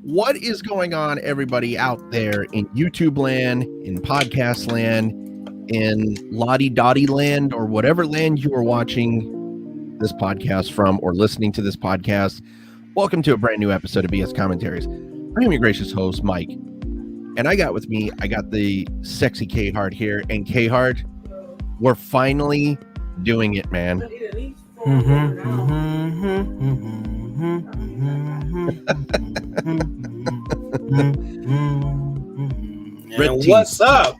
What is going on, everybody out there in YouTube land, in podcast land, in Lottie Dottie land, or whatever land you are watching this podcast from or listening to this podcast? Welcome to a brand new episode of BS Commentaries. I am your gracious host, Mike, and I got the sexy K-Hard here. And K-Hard, we're finally doing it, man. And what's up?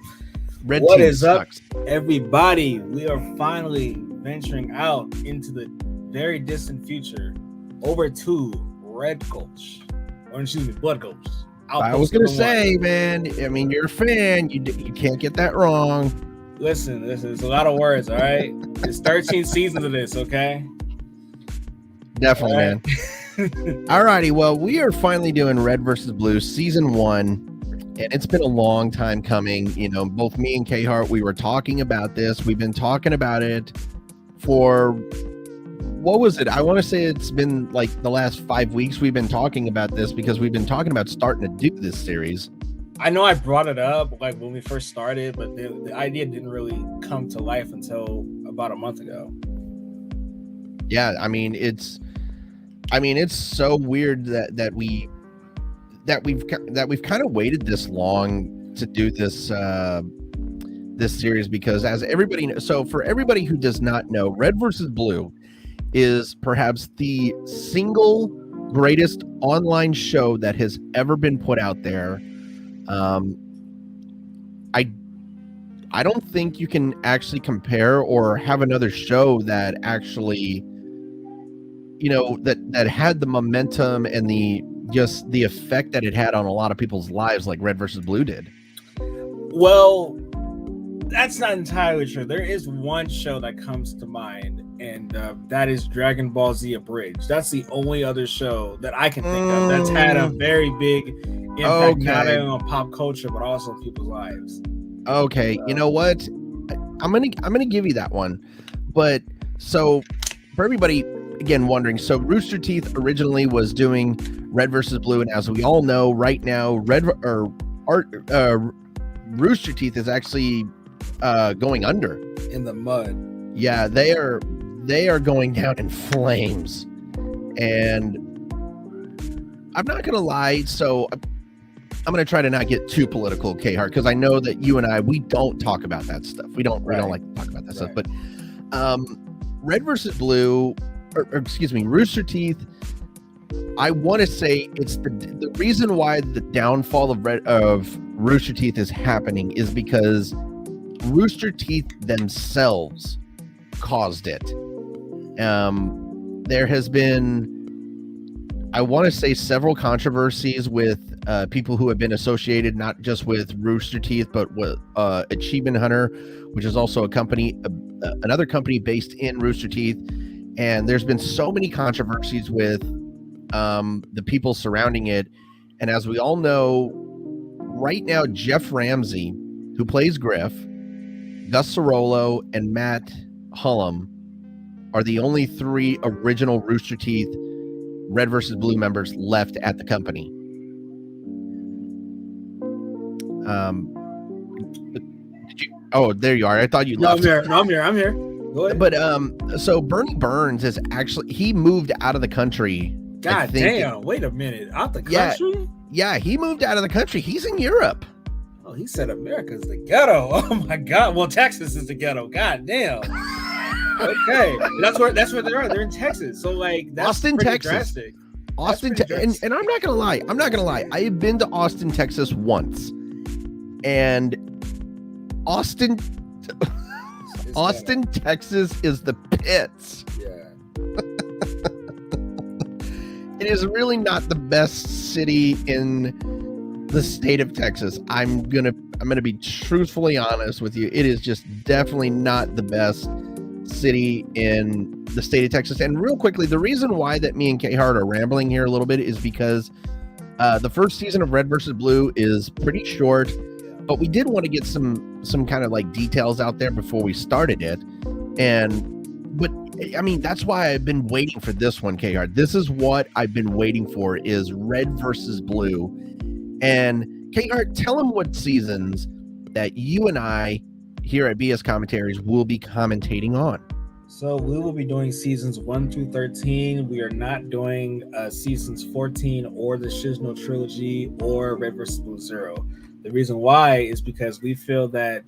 What is up, everybody? We are finally venturing out into the very distant future over to Red Gulch, or excuse me, Blood Gulch. I was gonna say, man. I mean, you're a fan. You can't get that wrong. Listen. It's a lot of words. All right, it's 13 seasons of this. Okay. Definitely, man. Alrighty, well, we are finally doing Red versus Blue season 1, and it's been a long time coming. You know, both me and K-Hart, we were talking about this. We've been talking about it for, what was it? I want to say it's been like the last 5 weeks we've been talking about this because we've been talking about starting to do this series. I know I brought it up like when we first started, but the idea didn't really come to life until about a month ago. Yeah, I mean, it's so weird that we've kind of waited this long to do this this series, because as everybody knows, so for everybody who does not know, Red versus Blue is perhaps the single greatest online show that has ever been put out there. I don't think you can actually compare or have another show that actually, you know, that had the momentum and the effect that it had on a lot of people's lives like Red versus Blue did. Well, that's not entirely true. There is one show that comes to mind, and that is Dragon Ball Z Abridged. That's the only other show that I can think of that's had a very big impact, not only on pop culture but also people's lives. Okay, you know what? I'm gonna give you that one. But so for everybody again wondering, so Rooster Teeth originally was doing Red versus Blue, and as we all know, right now, Rooster Teeth is actually going under in the mud. Yeah, they are going down in flames, and I'm not gonna lie. So I'm gonna try to not get too political, K-Hart, because I know that you and we don't talk about that stuff. We don't like to talk about that stuff. But Red versus Blue, or excuse me, Rooster Teeth, I want to say it's the reason why the downfall of Rooster Teeth is happening is because Rooster Teeth themselves caused it. There has been, I want to say, several controversies with people who have been associated not just with Rooster Teeth but with Achievement Hunter, which is also a company, another company based in Rooster Teeth. And there's been so many controversies with the people surrounding it. And as we all know, right now, Jeff Ramsey, who plays Griff, Gus Cirolo, and Matt Hullum are the only 3 original Rooster Teeth Red versus Blue members left at the company. Did you? Oh, there you are. I thought you left. I'm here. Go ahead. But so Bernie Burns is actually, he moved out of the country. God damn! Wait a minute, out the country? Yeah, he moved out of the country. He's in Europe. Oh, he said America's the ghetto. Oh my God! Well, Texas is the ghetto. God damn. Okay, that's where they are. They're in Texas. So like, that's Austin, Texas. Drastic. Austin, and I'm not gonna lie. I have been to Austin, Texas once, and Austin, Texas is the pits. Yeah. It is really not the best city in the state of Texas. I'm gonna be truthfully honest with you. It is just definitely not the best city in the state of Texas. And real quickly, the reason why that me and K-Hart are rambling here a little bit is because the first season of Red versus Blue is pretty short, but we did want to get some kind of like details out there before we started it. But I mean, that's why I've been waiting for this one, Khart. This is what I've been waiting for is Red versus Blue. And Khart, tell them what seasons that you and I here at BS Commentaries will be commentating on. So we will be doing seasons 1 through 13. We are not doing seasons 14 or the Shizno trilogy or Red vs. Blue Zero. The reason why is because we feel that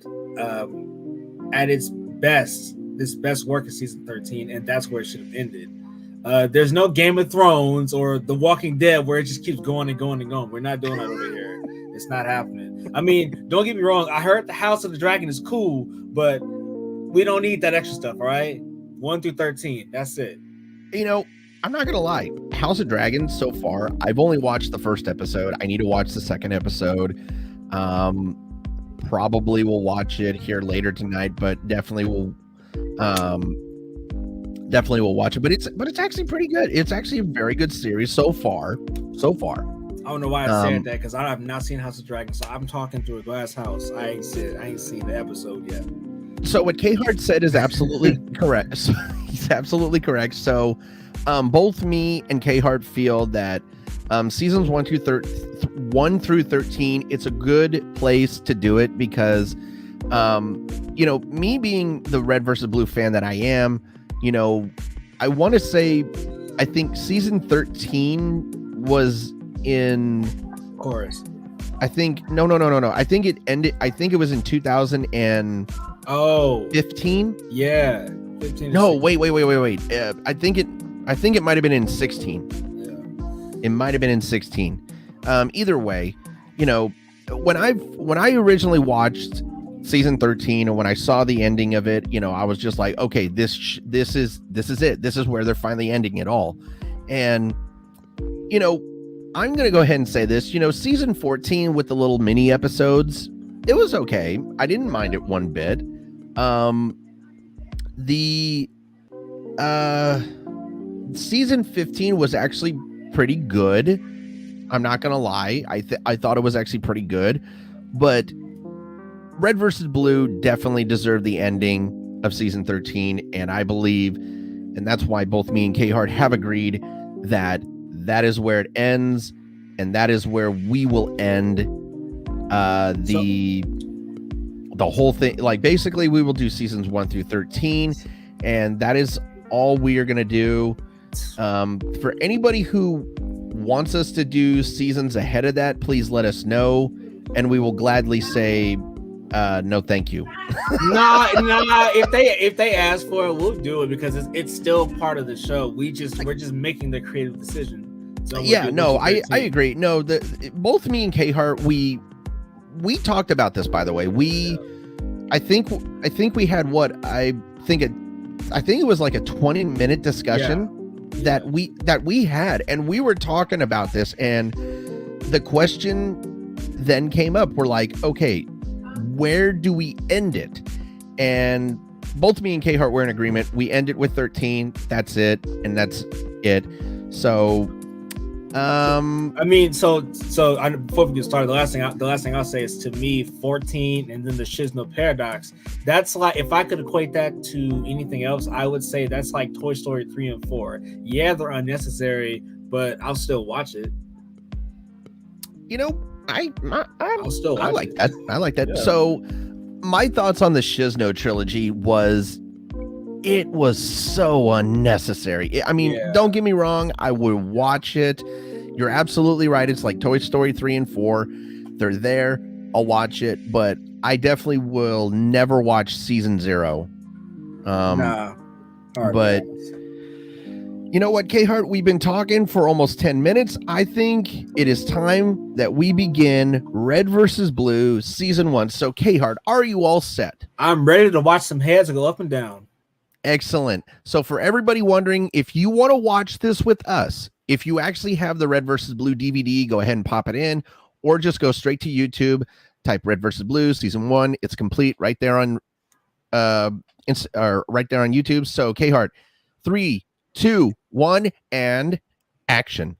at its best, this best work is season 13, and that's where it should have ended. There's no Game of Thrones or The Walking Dead where it just keeps going and going and going. We're not doing that over here. It's not happening. I mean, don't get me wrong. I heard the House of the Dragon is cool, but we don't need that extra stuff, all right? 1 through 13. That's it. You know, I'm not gonna lie. House of Dragons so far, I've only watched the first episode. I need to watch the second episode. Probably will watch it here later tonight, but definitely will watch it. But it's actually pretty good. It's actually a very good series so far. I don't know why I said that because I have not seen House of Dragons, so I'm talking through a glass house. I ain't seen the episode yet. So what Khart said is absolutely correct. So he's absolutely correct. So both me and Khart feel that seasons 1 through 13, it's a good place to do it because me being the Red versus Blue fan that I am, I want to say I think season 13 was in chorus. I think no. I think it ended. I think it was in 2015. Yeah, 15. No, wait. I think it might have been in 16. Yeah, it might have been in 16. Either way, when I originally watched season 13 and when I saw the ending of it, I was just like, okay, this is it. This is where they're finally ending it all. And I'm going to go ahead and say this, season 14 with the little mini episodes, it was okay. I didn't mind it one bit. The season 15 was actually pretty good. I'm not going to lie. I thought it was actually pretty good, but Red versus Blue definitely deserved the ending of season 13. And I believe, and that's why both me and Khart have agreed that is where it ends, and that is where we will end the whole thing. Like basically we will do seasons 1 through 13, and that is all we are going to do. For anybody who wants us to do seasons ahead of that, please let us know, and we will gladly say no thank you. nah, if they ask for it, we'll do it because it's still part of the show. We're just making the creative decision. So yeah, no, I agree. No, both me and Khart, we talked about this, by the way. I think we had I think it was like a 20-minute discussion that we had, and we were talking about this, and the question then came up. We're like, okay, where do we end it? And both me and Khart were in agreement. We end it with 13. That's it, and that's it. So I mean, so before we get started, the last thing I'll say is, to me, 14 and then the Shizno paradox. That's like, if I could equate that to anything else, I would say that's like Toy Story 3 and 4. Yeah, they're unnecessary, but I'll still watch it. I'll still watch it. That. I like that. Yeah. So my thoughts on the Shizno trilogy was, it was so unnecessary. I mean, Don't get me wrong, I would watch it. You're absolutely right. It's like Toy Story 3 and 4. They're there. I'll watch it, but I definitely will never watch season 0. But you know what, Khart? We've been talking for almost 10 minutes. I think it is time that we begin Red versus Blue season 1. So, Khart, are you all set? I'm ready to watch some heads go up and down. Excellent. So for everybody wondering, if you want to watch this with us, if you actually have the Red versus Blue DVD, go ahead and pop it in, or just go straight to YouTube, type Red versus Blue season 1. It's complete right there on YouTube. So Khart, 3, 2, 1, and action.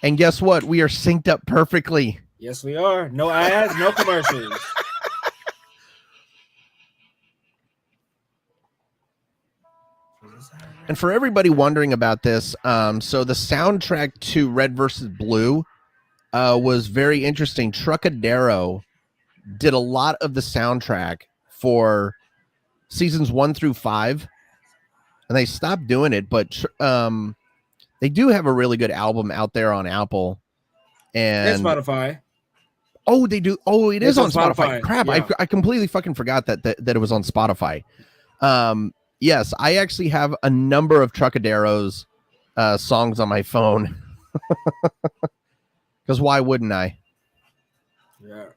And guess what? We are synced up perfectly. Yes, we are. No ads, no commercials. And for everybody wondering about this, so the soundtrack to Red versus Blue was very interesting. Trucadero did a lot of the soundtrack for seasons 1 through 5, and they stopped doing it. But they do have a really good album out there on Apple. And And Spotify. oh, they do. Oh, it is on Spotify. Spotify. Crap, Yeah. I completely fucking forgot that it was on Spotify. Yes, I actually have a number of Trucadero's songs on my phone. Because why wouldn't I? Yeah.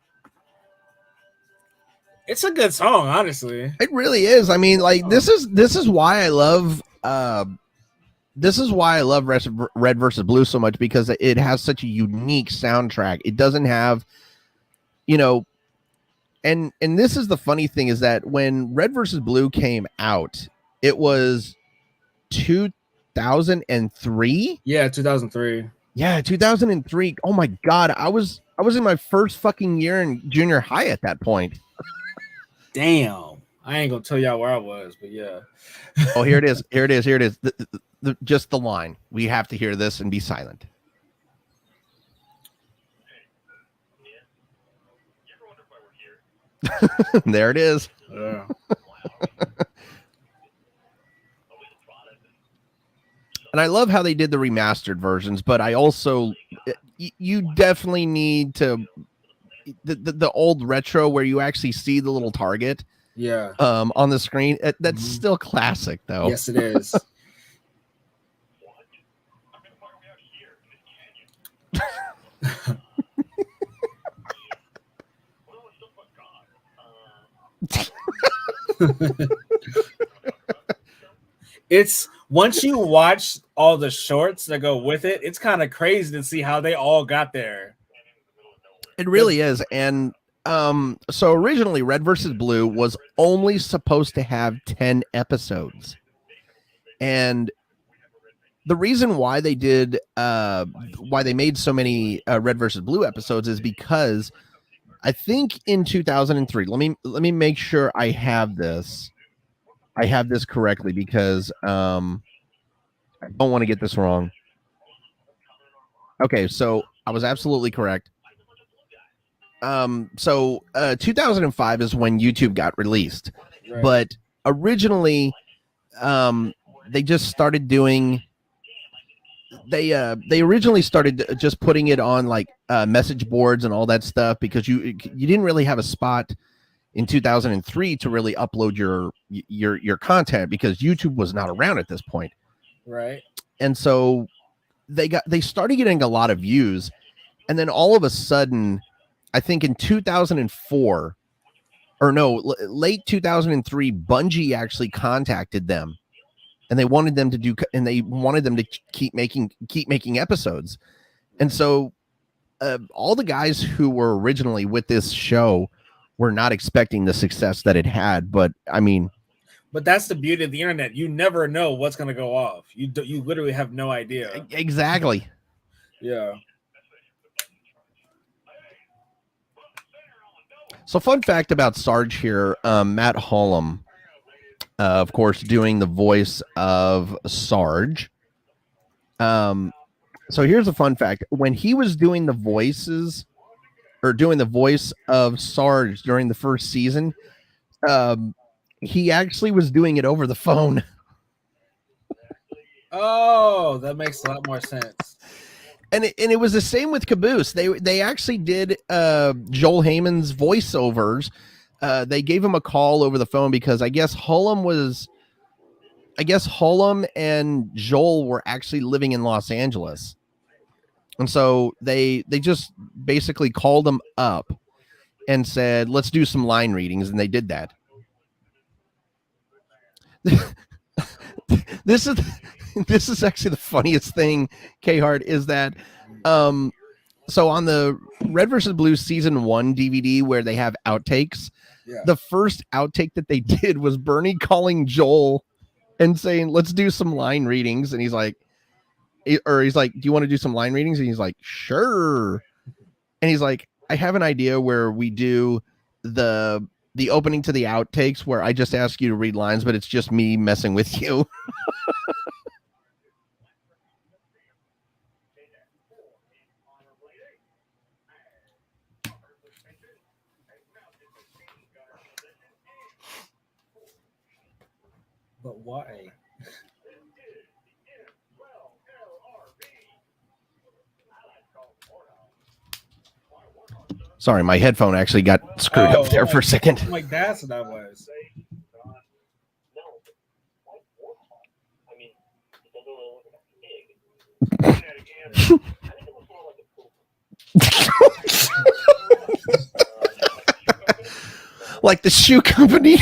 It's a good song, honestly. It really is. I mean, like this is why I love Red versus Blue so much, because it has such a unique soundtrack. It doesn't have, and this is the funny thing, is that when Red versus Blue came out, it was 2003. Yeah, 2003. Yeah, 2003. Oh my god, I was in my first fucking year in junior high at that point. Damn. I ain't gonna tell y'all where I was, but yeah. Oh, here it is. Here it is. Here it is. Just the line. We have to hear this and be silent. There it is. Yeah. And I love how they did the remastered versions, but I also, you definitely need to, the old retro where you actually see the little target, Yeah. On the screen. That's still classic, though. Yes, it is. It's once you watch all the shorts that go with it, it's kind of crazy to see how they all got there. It really is. And so originally Red versus Blue was only supposed to have 10 episodes. And the reason why they did why they made so many Red versus Blue episodes is because I think in 2003, let me make sure I have this correctly, because I don't want to get this wrong. Okay, so I was absolutely correct. So 2005 is when YouTube got released, Right. but originally they just started doing, they originally started just putting it on like message boards and all that stuff, because you didn't really have a spot in 2003 to really upload your content, because YouTube was not around at this point. Right. And so they started getting a lot of views, and then all of a sudden, I think in 2004, or no, late 2003, Bungie actually contacted them, and they wanted them to keep making episodes. And so all the guys who were originally with this show were not expecting the success that it had. But I mean, but that's the beauty of the internet. You never know what's going to go off. You literally have no idea. Exactly. Yeah. So fun fact about Sarge here, Matt Hollum, of course, doing the voice of Sarge. So here's a fun fact. When he was doing the voices, or doing the voice of Sarge during the first season, he actually was doing it over the phone. Oh, that makes a lot more sense. And it was the same with Caboose. They actually did Joel Heyman's voiceovers. They gave him a call over the phone, because I guess Hullum and Joel were actually living in Los Angeles. And so they just basically called him up and said, let's do some line readings. And they did that. This is actually the funniest thing, K-Hard, is that so on the Red versus Blue season 1 DVD, where they have outtakes, the first outtake that they did was Bernie calling Joel and saying, let's do some line readings. And he's like, do you want to do some line readings? And he's like, sure. And he's like, I have an idea where we do the opening to the outtakes, where I just ask you to read lines, but it's just me messing with you. But why? Sorry, my headphone actually got screwed up there for a second. I'm like, that's what that was. Like the shoe company.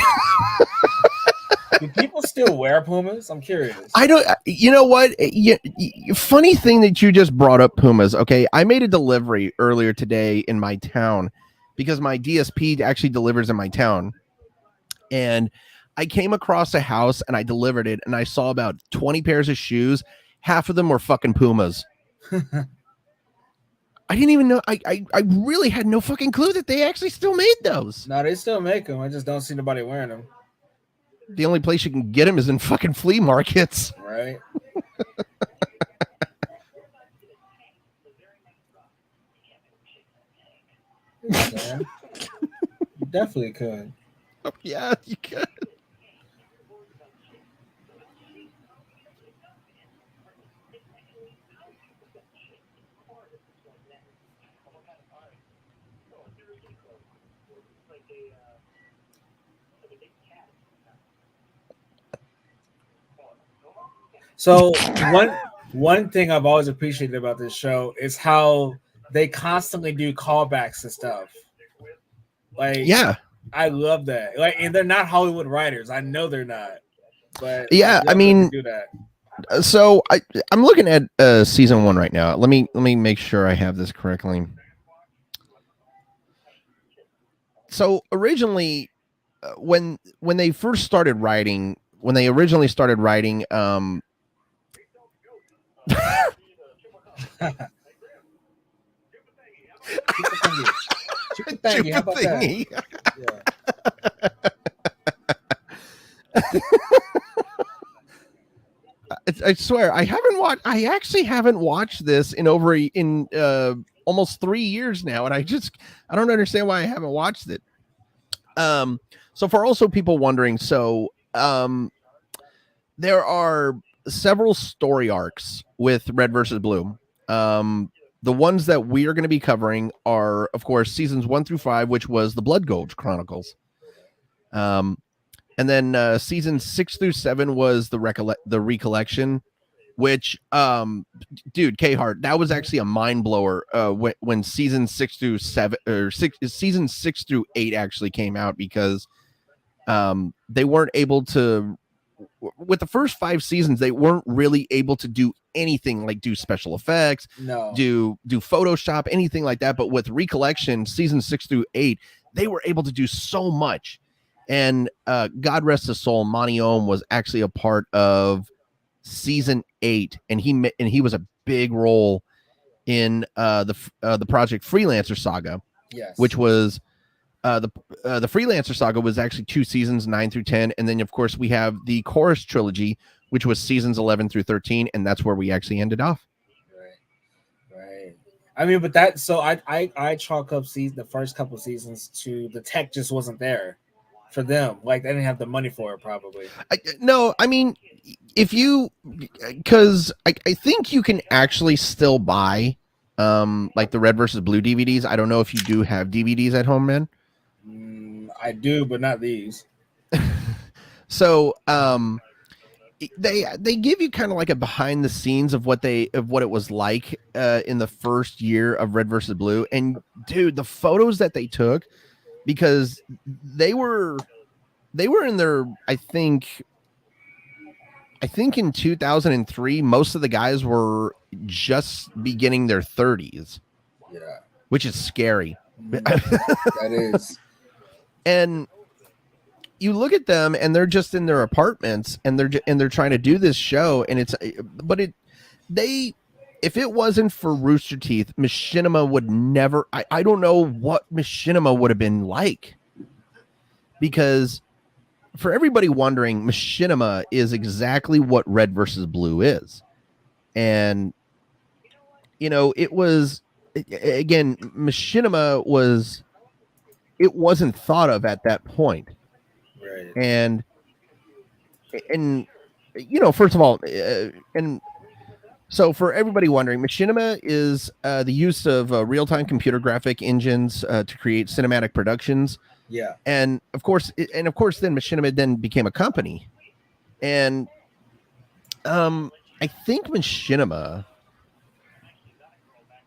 Do people still wear Pumas? I'm curious. I don't. You know what? Funny thing that you just brought up Pumas. Okay, I made a delivery earlier today in my town because my DSP actually delivers in my town, and I came across a house and I delivered it, and I saw about 20 pairs of shoes. Half of them were fucking Pumas. I didn't even know. I really had no fucking clue that they actually still made those. No, they still make them. I just don't see nobody wearing them. The only place you can get them is in fucking flea markets. Right. Yeah, you definitely could. Oh, yeah, you could. So one thing I've always appreciated about this show is how they constantly do callbacks and stuff. Like, Yeah, I love that. Like, and they're not Hollywood writers. I know they're not. But yeah. I love that mean, they do that. so I'm looking at season 1 right now. Let me make sure I have this correctly. So originally, when they first started writing, Super thingy. How about that? Yeah. I swear I actually haven't watched this in almost 3 years now, and I don't understand why I haven't watched it. So for also people wondering, there are several story arcs with Red versus Blue. The ones that we are going to be covering are, of course, seasons 1 through 5, which was the Blood Gulch Chronicles. And then season 6 through 7 was the Recollection, which, dude, K-Hart, that was actually a mind blower when season 6 through 7 or season 6 through 8 actually came out, because they weren't able to. With the first 5 seasons, they weren't really able to do anything like do special effects, do Photoshop, anything like that. But with Recollection, season 6 through 8, they were able to do so much. And God rest his soul, Monty Ohm was actually a part of season 8, and he was a big role in the Project Freelancer Saga, yes, which was the Freelancer Saga was actually 2 seasons, 9 through 10, and then of course we have the Chorus Trilogy, which was seasons 11 through 13, and that's where we actually ended off. Right. I mean, but that, so I chalk up the first couple seasons to the tech just wasn't there for them. Like, they didn't have the money for it, probably. No, I mean, because I think you can actually still buy like the Red versus Blue DVDs. I don't know if you do have DVDs at home, man. I do, but not these. So they give you kind of like a behind the scenes of what it was like in the first year of Red versus Blue, and dude, the photos that they took, because they were in their, I think in 2003, most of the guys were just beginning their 30s. Yeah, which is scary. That is. And you look at them, and they're just in their apartments, and they're trying to do this show, and if it wasn't for Rooster Teeth, Machinima would never. I don't know what Machinima would have been like, because for everybody wondering, Machinima is exactly what Red versus Blue is, and it was, again, Machinima was it wasn't thought of at that point. Right. And first of all, and so for everybody wondering, machinima is the use of real-time computer graphic engines to create cinematic productions. Yeah. And of course, then machinima then became a company. And I think machinima,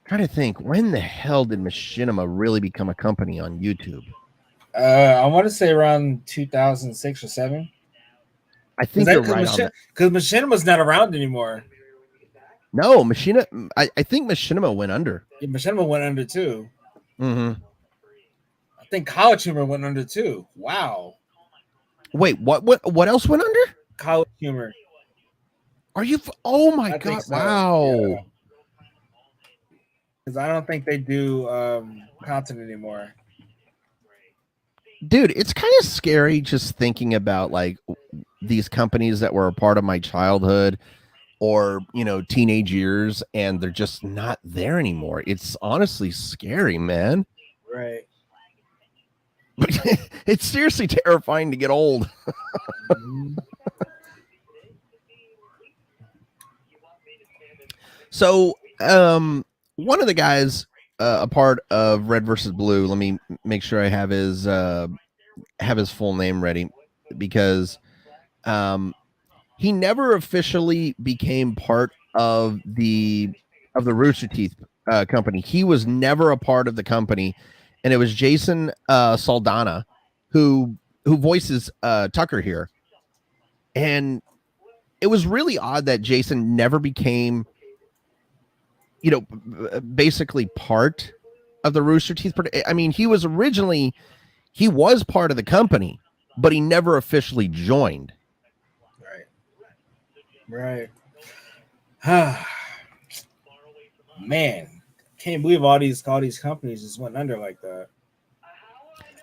trying to think, when the hell did machinima really become a company on YouTube? I want to say around 2006 or 7. I think you're right on that. Because Machinima's not around anymore. No, I think machinima went under. Yeah, Machinima went under too. Mm-hmm. I think College Humor went under too. Wow. Wait, what else went under? College Humor. Are you? Oh my god! So. Wow. Because I don't think they do content anymore. Dude, it's kind of scary just thinking about like these companies that were a part of my childhood or teenage years, and they're just not there anymore. It's honestly scary, man. Right. It's seriously terrifying to get old. Mm-hmm. So one of the guys a part of Red versus Blue, let me make sure I have his full name ready, because he never officially became part of the Rooster Teeth company. He was never a part of the company, and it was Jason Saldana who voices Tucker here. And it was really odd that Jason never became basically part of the Rooster Teeth. I mean, he was part of the company, but he never officially joined. Right. Man, can't believe all these companies just went under like that.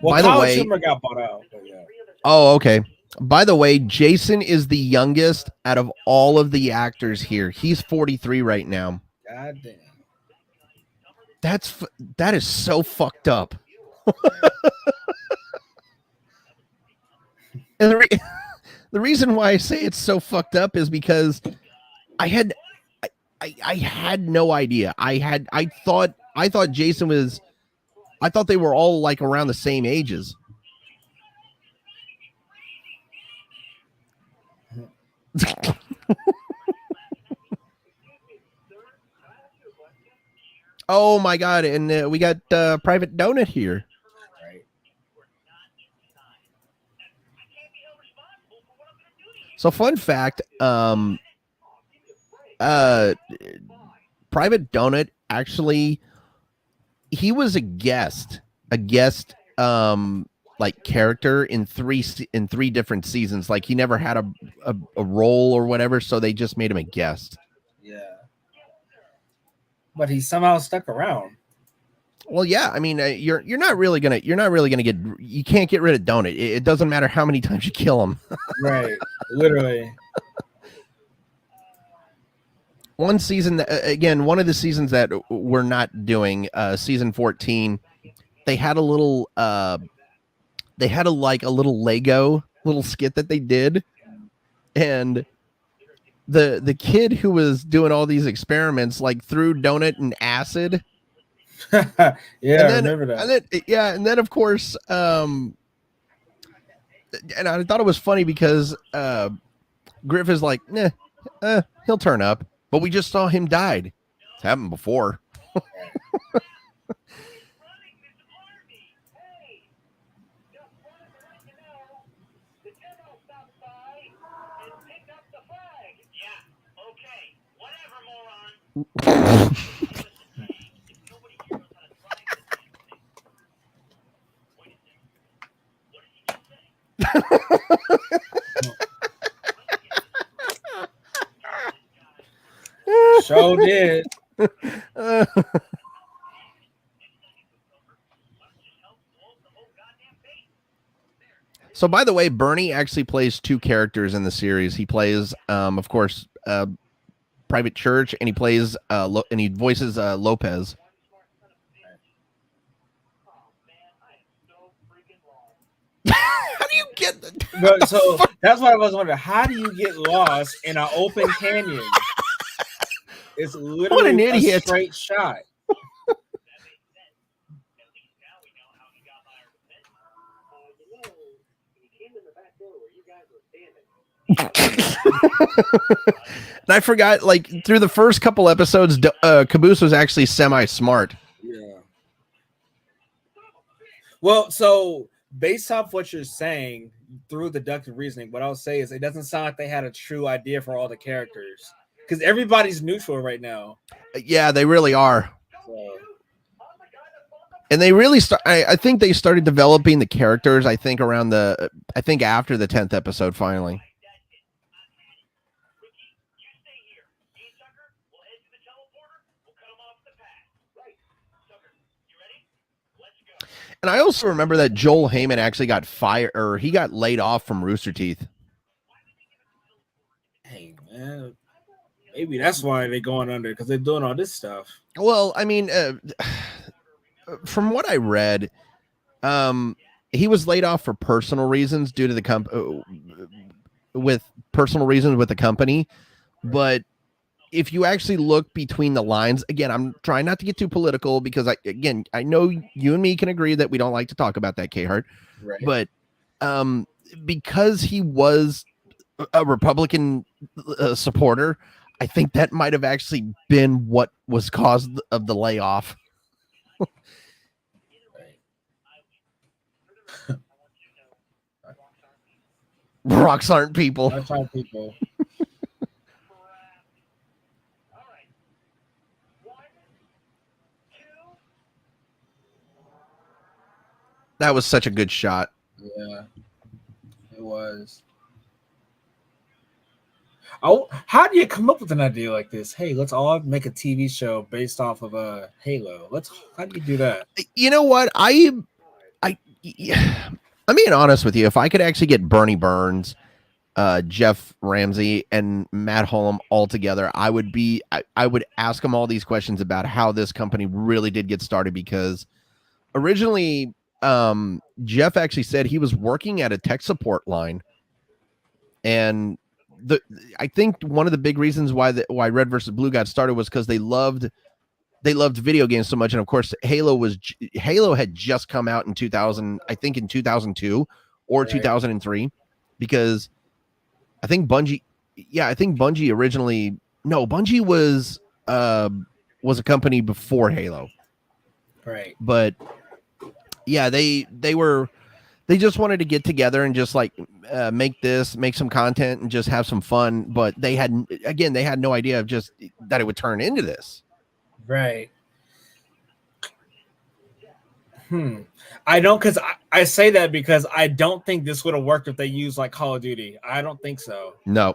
Well, by the way, Humor got bought out. Yeah. Oh, okay. By the way, Jason is the youngest out of all of the actors here. He's 43 right now. God damn. That is so fucked up. And the reason why I say it's so fucked up is because I had no idea. I thought Jason was. I thought they were all like around the same ages. Oh my god! And we got Private Donut here. Right. So, fun fact: Private Donut actually, he was a guest like character in three different seasons. Like, he never had a role or whatever, so they just made him a guest. Yeah. But he somehow stuck around. Well, yeah. I mean, you can't get rid of Donut. It doesn't matter how many times you kill him. Right. Literally. One season, one of the seasons that we're not doing, season 14, they had a little Lego little skit that they did, and the kid who was doing all these experiments like threw Donut in acid. Yeah, I remember that. And then of course, and I thought it was funny because Griff is like, he'll turn up, but we just saw him died. It's happened before. Sure did. So, by the way, Bernie actually plays two characters in the series. He plays, of course, Private Church, and he plays and he voices Lopez. get? So that's why I was wondering, how do you get lost in an open canyon? It's literally What an idiot. a straight shot. And I forgot, like, through the first couple episodes, Caboose was actually semi-smart. Yeah. Well, so based off what you're saying, through deductive reasoning, what I'll say is it doesn't sound like they had a true idea for all the characters. Because everybody's neutral right now. Yeah, they really are. So. And they really I think they started developing the characters, I think after the 10th episode, finally. And I also remember that Joel Heyman actually got fired, or he got laid off from Rooster Teeth. Hey, man. Maybe that's why they're going under, because they're doing all this stuff. Well, I mean, from what I read, he was laid off for personal reasons due to the with personal reasons with the company. But if you actually look between the lines, again, I'm trying not to get too political because I know you and me can agree that we don't like to talk about that, K-Hart. Right. But because he was a Republican supporter, I think that might have actually been what was caused of the layoff. Rocks aren't people. Rocks aren't people. That was such a good shot. Yeah, it was. Oh, how do you come up with an idea like this? Hey, let's all make a TV show based off of Halo. How do you do that? You know what? I'm being honest with you. If I could actually get Bernie Burns, Jeff Ramsey, and Matt Hullum all together, I would ask them all these questions about how this company really did get started, because originally Jeff actually said he was working at a tech support line, and I think one of the big reasons why Red versus Blue got started was because they loved video games so much. And of course, Halo had just come out in 2002 or right. 2003, because I think Bungie originally, Bungie was a company before Halo. Right. But yeah, they just wanted to get together and just like make some content and just have some fun. But they had no idea of just that it would turn into this. Right. I don't, because I say that because I don't think this would have worked if they used like Call of Duty. I don't think so. No.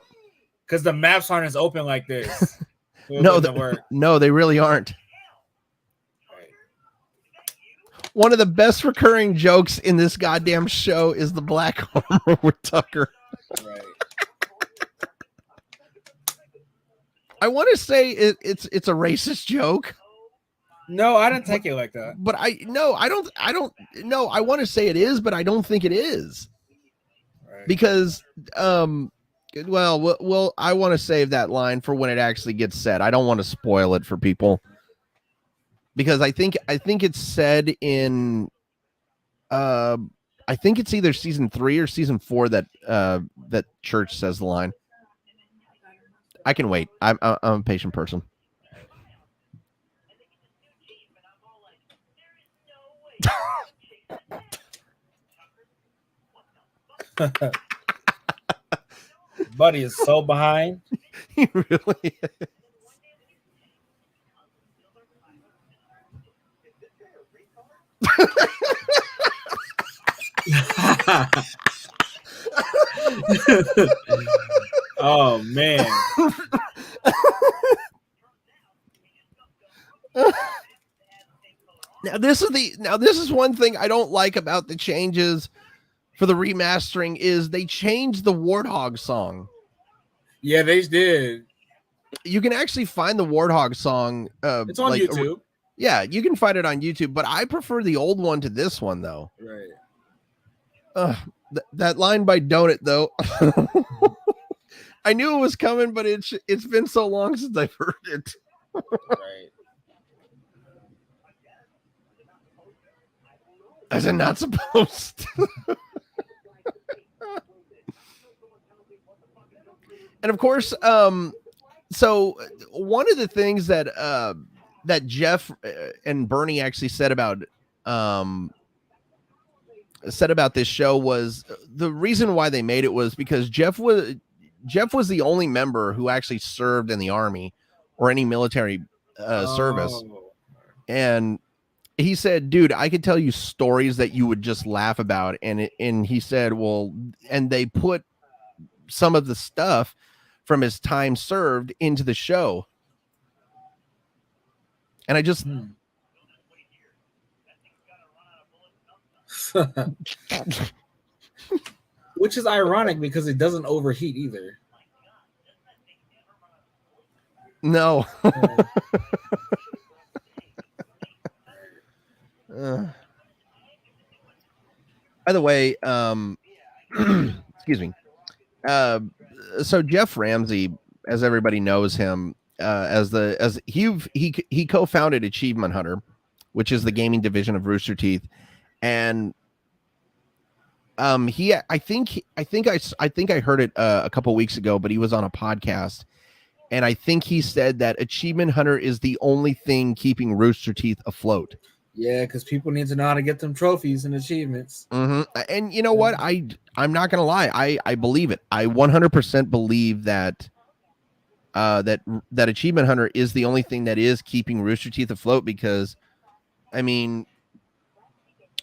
Because the maps aren't as open like this. No, they really aren't. One of the best recurring jokes in this goddamn show is the black armor with Tucker. Right. I want to say it's a racist joke. No, I didn't take it like that. But I want to say it is, but I don't think it is. Right. Because I want to save that line for when it actually gets said. I don't want to spoil it for people. Because I think it's said in I think it's either season 3 or season 4 that Church says the line. I can wait. I'm a patient person. Buddy is so behind. He really is. Oh man. Now this is one thing I don't like about the changes for the remastering is they changed the Warthog song. Yeah, they did. You can actually find the Warthog song. It's on YouTube. Yeah, you can find it on YouTube, but I prefer the old one to this one, though. Right. That line by Donut though. I knew it was coming, but it's been so long since I've heard it. Right. As I'm not supposed. And of course, so one of the things that that Jeff and Bernie actually said about this show was the reason why they made it was because Jeff was the only member who actually served in the army or any military service, and he said, dude, I could tell you stories that you would just laugh about. And he said, well, and they put some of the stuff from his time served into the show. And I just, which is ironic because it doesn't overheat either. No. By the way, excuse me. So Jeff Ramsey, as everybody knows him, as he co-founded Achievement Hunter, which is the gaming division of Rooster Teeth, and I think I heard it a couple weeks ago, but he was on a podcast, and I think he said that Achievement Hunter is the only thing keeping Rooster Teeth afloat. Yeah, because people need to know how to get them trophies and achievements. Mm-hmm. And you know what? I'm not gonna lie. I believe it. I 100% believe that that Achievement Hunter is the only thing that is keeping Rooster Teeth afloat, because I mean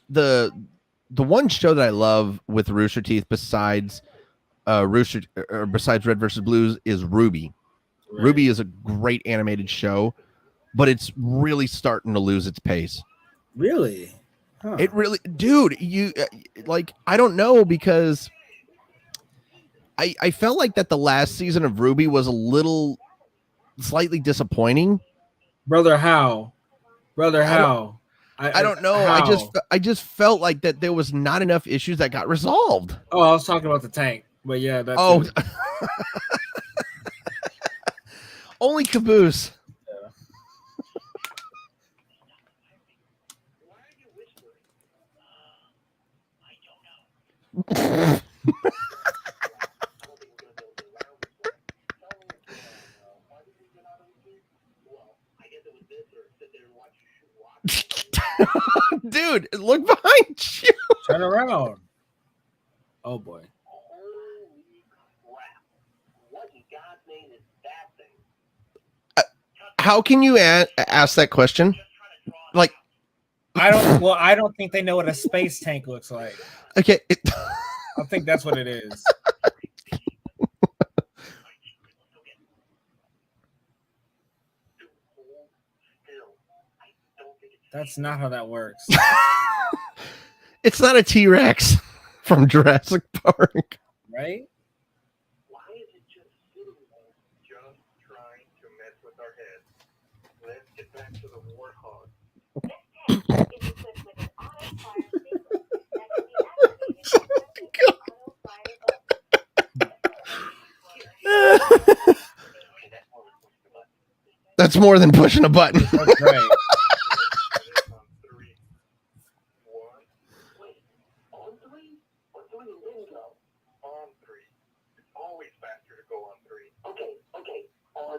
the one show that I love with Rooster Teeth besides besides Red versus Blues is Ruby. Right. Ruby is a great animated show, but it's really starting to lose its pace. Really? Huh. It really, dude, you like, I don't know, because I felt like that the last season of Ruby was a little slightly disappointing. Brother, how? I don't know. How? I just felt like that there was not enough issues that got resolved. Oh, I was talking about the tank, but yeah, that's only Caboose. Dude, look behind you. Turn around. Oh boy. How can you ask that question? Like, I don't think they know what a space tank looks like. Okay. I think that's what it is. That's not how that works. It's not a T-Rex from Jurassic Park. Right? Why is it just sitting there, just trying to mess with our heads? Let's get back to the warthog. This tank is equipped with an auto-fire sequence that can be activated with That's more than pushing a button. That's right.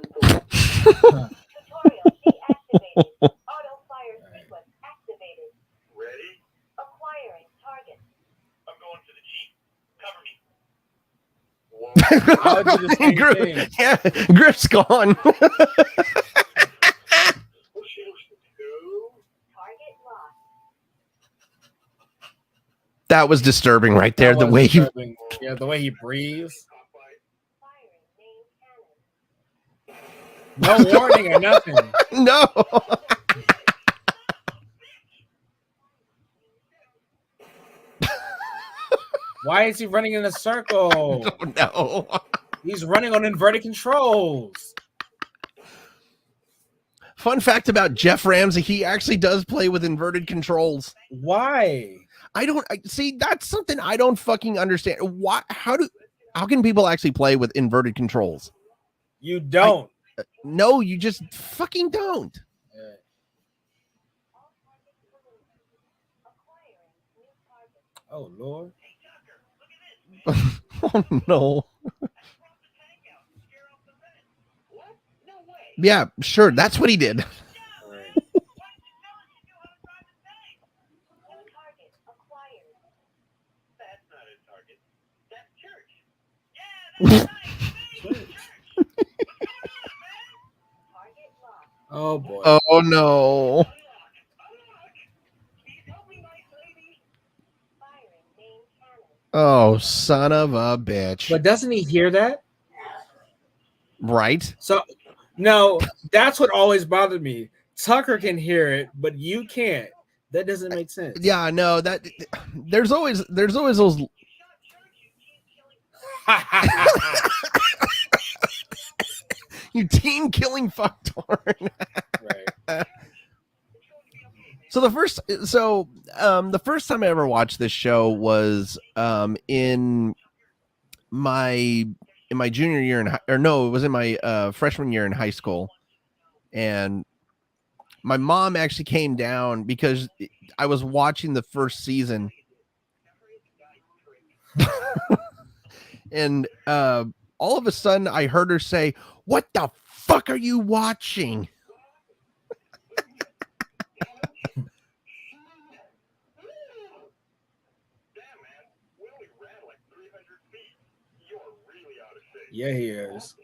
Tutorial deactivated. Auto fire sequence activated. Ready? Acquiring target. I'm going to the Jeep. Cover me. Yeah, Griff's gone. That was disturbing right there. The way the way he breathes. No warning or nothing. No. Why is he running in a circle? No. He's running on inverted controls. Fun fact about Jeff Ramsey, he actually does play with inverted controls. Why? See, that's something I don't fucking understand. Why? How can people actually play with inverted controls? You don't. No, you just fucking don't. Oh Lord. Oh no. Yeah, sure. That's what he did. Oh boy. Oh no. Oh, son of a bitch. But doesn't he hear that? Right? So no, that's what always bothered me. Tucker can hear it, but you can't. That doesn't make sense. Yeah, no, that there's always those you team killing fucktard. Right. So the first time I ever watched this show was in my junior year it was in my freshman year in high school, and my mom actually came down because I was watching the first season, and all of a sudden I heard her say, "What the fuck are you watching?" Yeah, he is.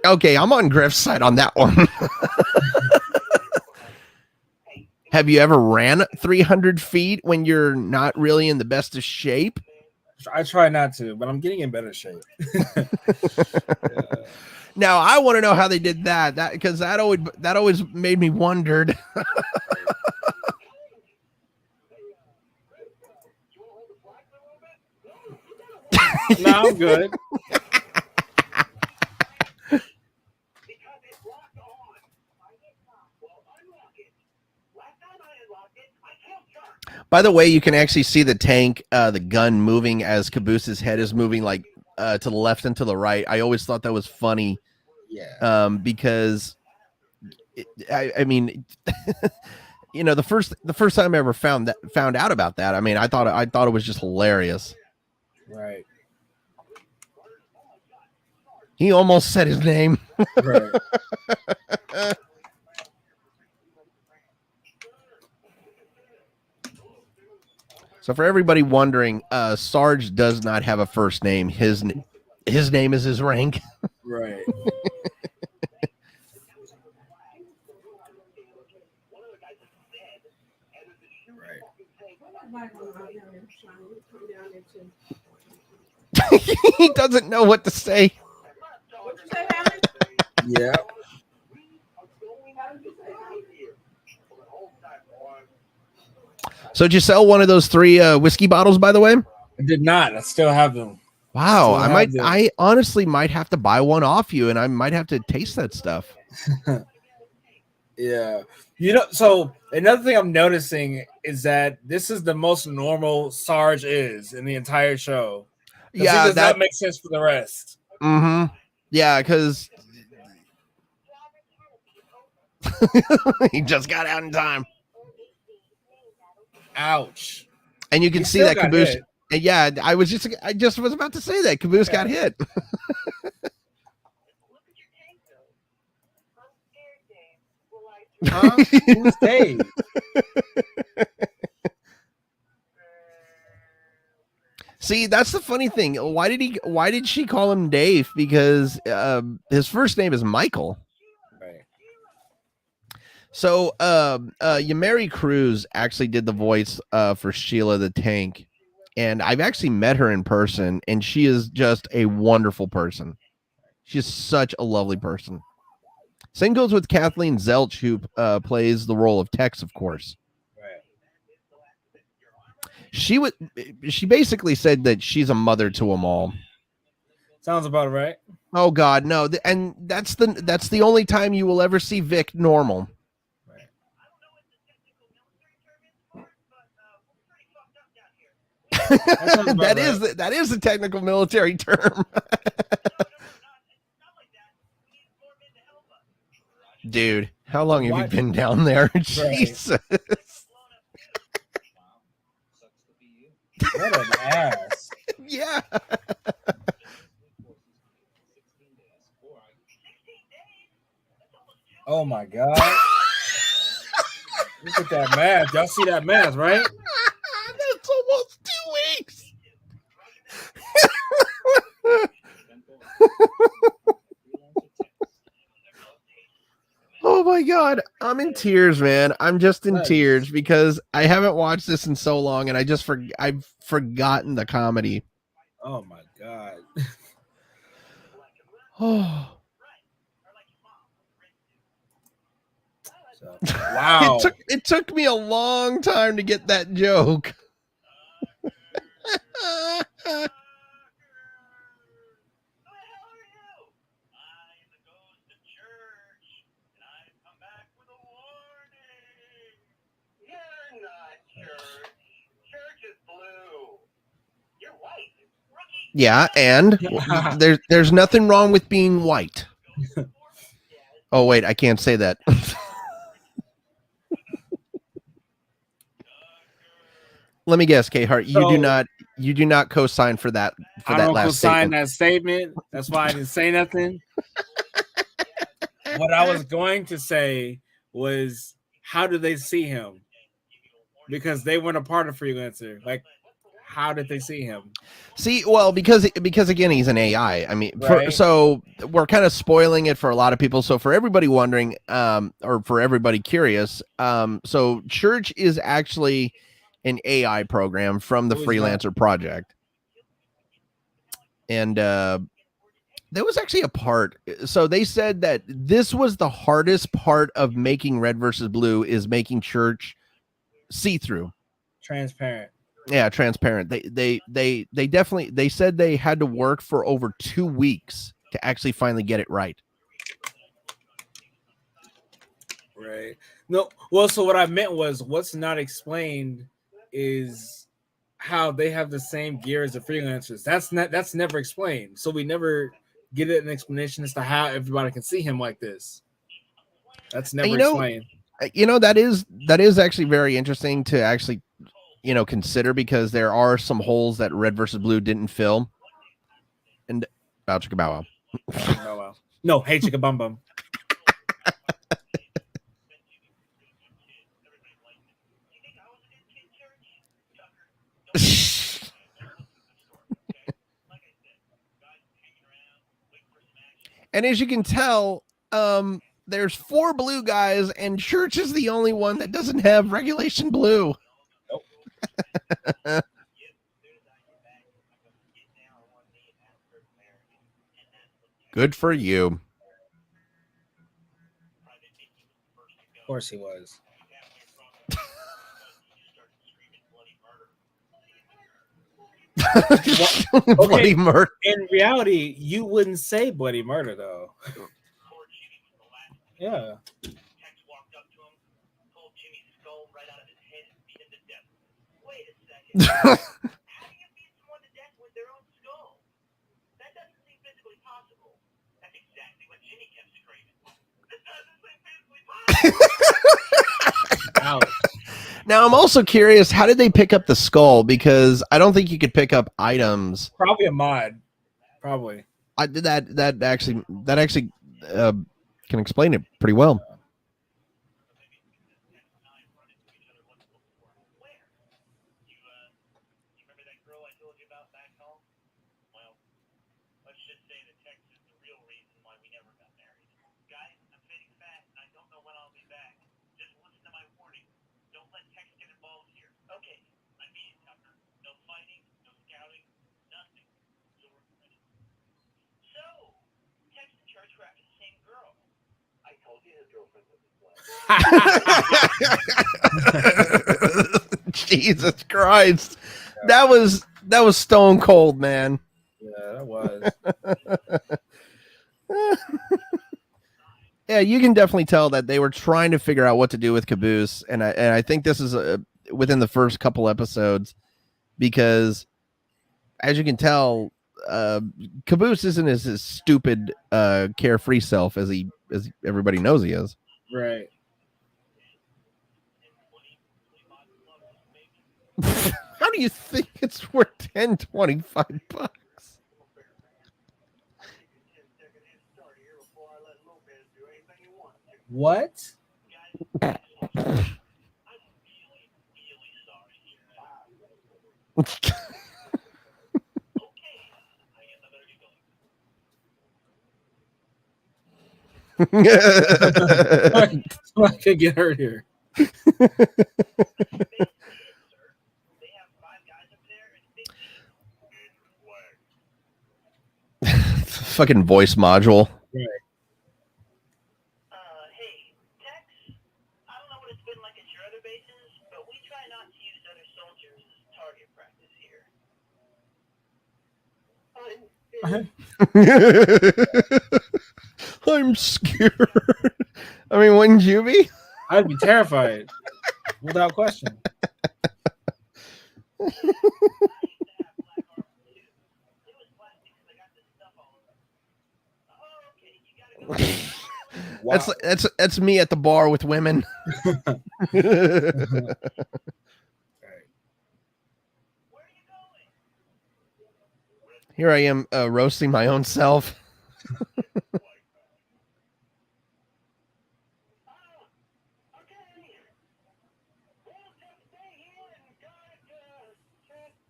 Okay, I'm on Griff's side on that one. Have you ever ran 300 feet when you're not really in the best of shape? I try not to, but I'm getting in better shape. Now I want to know how they did that. Because that always made me wondered. No, I'm good. By the way, you can actually see the tank, the gun moving as Caboose's head is moving like to the left and to the right. I always thought that was funny. Yeah. Because I mean, you know, the first time I ever found out about that, I mean, I thought it was just hilarious. Right. He almost said his name. Right. So for everybody wondering, Sarge does not have a first name. His name is his rank. Right. He doesn't know what to say. Yeah. So did you sell one of those 3 whiskey bottles, by the way? I did not. I still have them. Wow, I honestly might have to buy one off you, and I might have to taste that stuff. Yeah. You know, so another thing I'm noticing is that this is the most normal Sarge is in the entire show. Yeah, it does not make sense for the rest. Mm-hmm. Yeah, because he just got out in time. Ouch. And you can see that Caboose. Yeah, I just was about to say that Caboose got hit. Huh? Who's Dave? See, that's the funny thing. Why did she call him Dave? Because his first name is Michael. Right. So Yamari Cruz actually did the voice for Sheila the Tank. And I've actually met her in person, and she is just a wonderful person. She's such a lovely person. Same goes with Kathleen Zelch, who plays the role of Tex, of course. Right. She basically said that she's a mother to them all. Sounds about right. Oh God, no! And that's the only time you will ever see Vic normal. sounds about that is the technical military term. Dude, how long have you been down there? Jesus. What an ass. Yeah. Oh my god. Look at that math. Y'all see that math, right? That's almost 2 weeks. Oh my god, I'm in tears, man. I'm just in tears because I haven't watched this in so long, and I've forgotten the comedy. Oh my god. Oh, wow. It took me a long time to get that joke. Yeah, and there's nothing wrong with being white. Oh wait, I can't say that. Let me guess, K-Hart, you do not co-sign for that I that don't last co-sign statement. that statement. That's why I didn't say nothing. What I was going to say was, how do they see him? Because they weren't a part of freelancer. Like, how did they see him? See, well, because again, he's an AI. I mean, Right. So we're kind of spoiling it for a lot of people. So for everybody wondering, or for everybody curious, so Church is actually an AI program from the Freelancer Project, and there was actually a part. So they said that this was the hardest part of making Red versus Blue is making Church see-through, transparent. Yeah, transparent. They definitely, they said they had to work for over 2 weeks to actually finally get it right. Right. No, well, so what I meant was, what's not explained is how they have the same gear as the freelancers. That's never explained. So we never get an explanation as to how everybody can see him like this. That's never explained. That is actually very interesting to actually, consider, because there are some holes that Red versus Blue didn't fill. And bow chicka bow wow. No, hey chicka bum bum. And as you can tell, there's 4 blue guys, and Church is the only one that doesn't have regulation blue. Nope. Good for you. Of course he was. Bloody murder. In reality, you wouldn't say bloody murder, though. Yeah. Now I'm also curious, how did they pick up the skull? Because I don't think you could pick up items. Probably a mod. Probably. I did that actually can explain it pretty well. Jesus Christ. Yeah. That was stone cold, man. Yeah, that was. Yeah, you can definitely tell that they were trying to figure out what to do with Caboose, and I think this is within the first couple episodes. because, as you can tell, Caboose isn't as stupid, carefree self as everybody knows he is. Right. How do you think it's worth $10.25? What? I could get hurt here. Fucking voice module. Right. Hey, Tex, I don't know what it's been like at your other bases, but we try not to use other soldiers as target practice here. I'm scared. I mean, wouldn't you be? I'd be terrified, without question. Wow. That's me at the bar with women. Here I am, roasting my own self.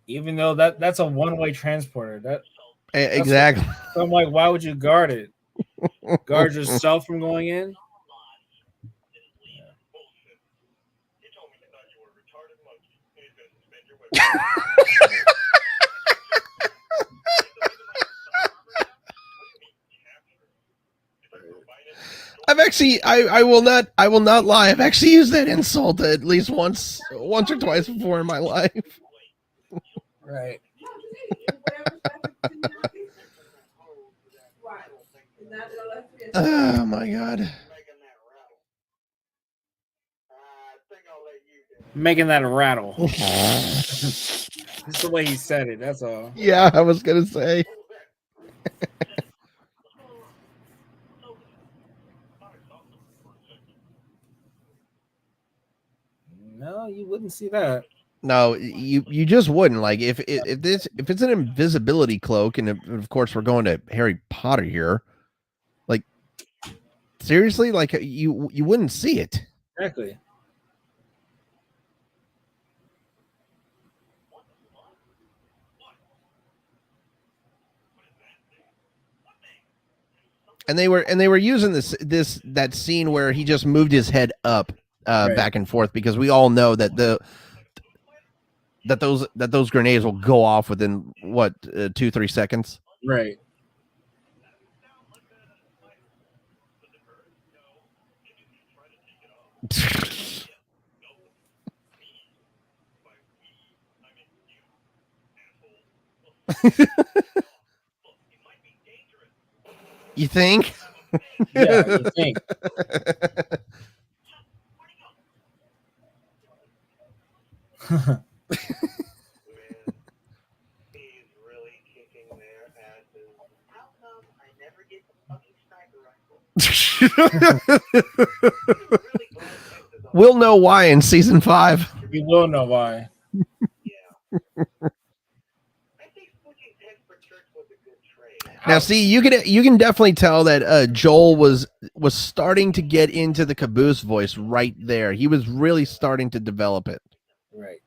Even though that's a one-way transporter. Exactly. So I'm like, why would you guard it? Guard yourself from going in? I've actually, I will not lie. I've actually used that insult at least once or twice before in my life. Right. Oh my god. Making that rattle. That's the way he said it. That's all. Yeah, I was gonna say. No, you wouldn't see that. No, you just wouldn't. Like if it's an invisibility cloak, and of course we're going to Harry Potter here. Like seriously, like you wouldn't see it. Exactly. And they were using that scene where he just moved his head up Right. back and forth, because we all know that those grenades will go off within what 2-3 seconds. Right. You think? Yeah, you think. He's really kicking their asses. How come I never get the fucking sniper rifle? We'll know why in season 5. You will know why. Now, see, you can definitely tell that Joel was starting to get into the Caboose voice right there. He was really starting to develop it. Right.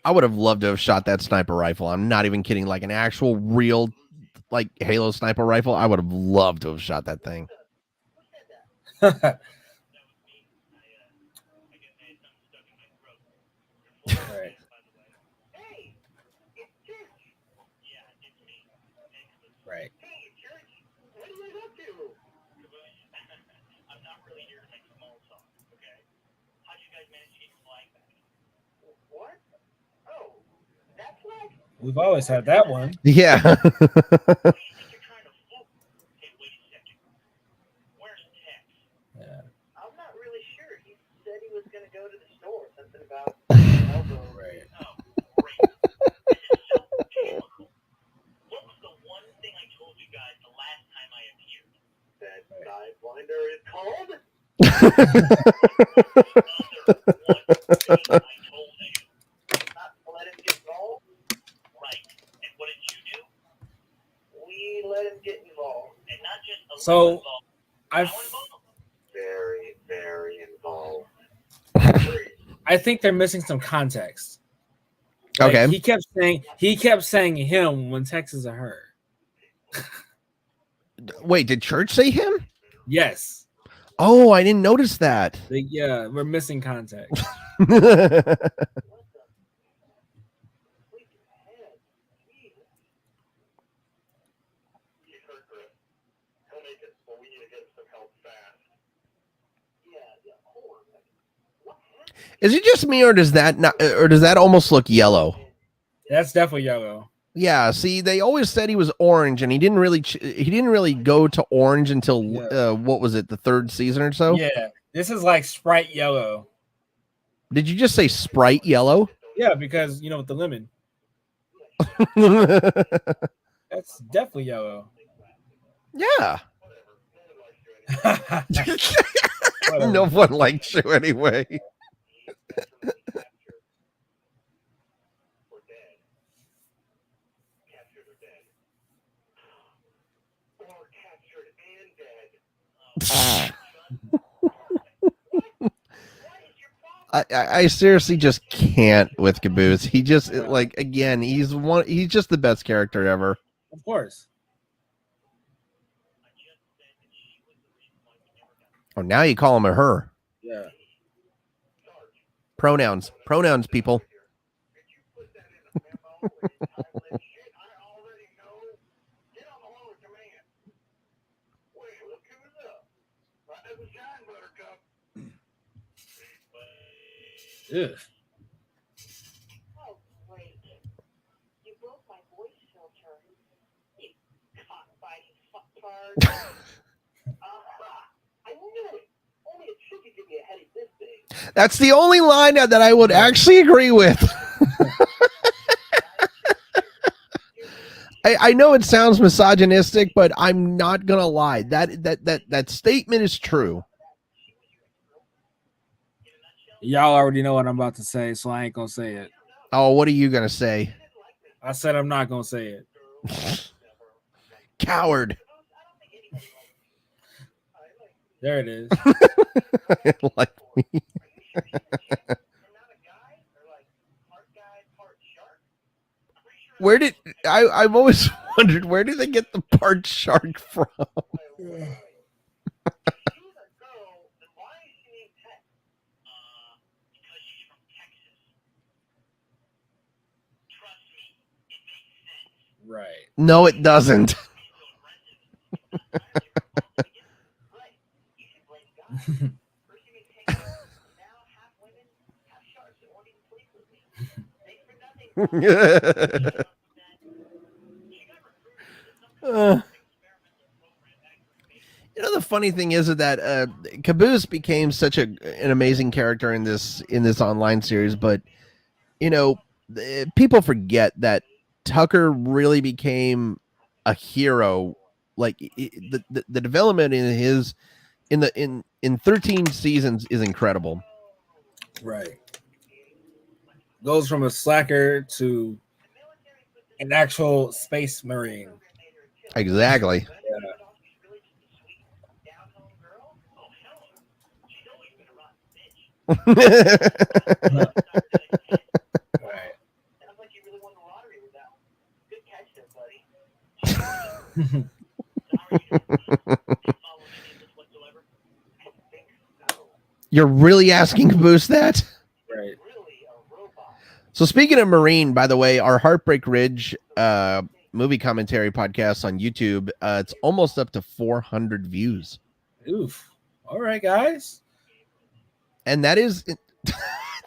I would have loved to have shot that sniper rifle. I'm not even kidding. Like an actual real, like Halo sniper rifle. I would have loved to have shot that thing. Right. Right. We've always had that one. Yeah. Yeah. blinder is called. Not to let him get involved. Right. And what did you do? We let him get involved. And not just a So, little involved. I How involved? Very, very involved. I think they're missing some context. Like, Okay. he kept saying him when Texas a her. Wait, did Church say him? Yes. Oh, I didn't notice that. Yeah, we're missing context. Is it just me, or does that not, or does that almost look yellow? That's definitely yellow. Yeah. See, they always said he was orange, and he didn't really go to orange until what was it, the third season or so? Yeah, this is like Sprite yellow. Did you just say Sprite yellow? Yeah, because with the lemon, that's definitely yellow. Yeah. Whatever. No one likes you anyway. I seriously just can't with Caboose. He just like, again, he's just the best character ever. Of course. Oh, now you call him a her. Yeah. Pronouns, people. Ugh. Oh, great. You broke my voice filter. You cockfighting fucktard. I knew it. Only a chick could give me a headache this big. That's the only line that I would actually agree with. I know it sounds misogynistic, but I'm not gonna lie. That statement is true. Y'all already know what I'm about to say, so I ain't gonna say it. Oh, what are you gonna say? I said I'm not gonna say it. Coward. There it is. Like me. Where did I've always wondered, where did they get the part shark from? Right. No, it doesn't. The funny thing is that Caboose became such an amazing character in this online series, but people forget that Tucker really became a hero. Like the development in 13 seasons is incredible. Right. Goes from a slacker to an actual space marine. Exactly. Right. You're really asking Caboose that? Right. So speaking of Marine, by the way, our Heartbreak Ridge movie commentary podcast on YouTube, it's almost up to 400 views. Oof. All right, guys. And that is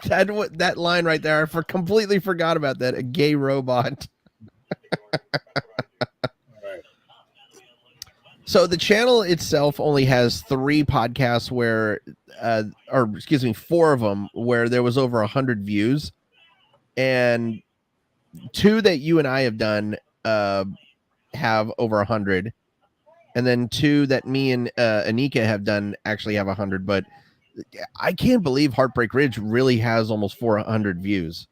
that line right there. I completely forgot about that. A gay robot. So the channel itself only has 3 podcasts where, or excuse me, 4 of them where there was over 100 views, and 2 that you and I have done have over 100. and then 2 that me and Anika have done actually have 100. But I can't believe Heartbreak Ridge really has almost 400 views.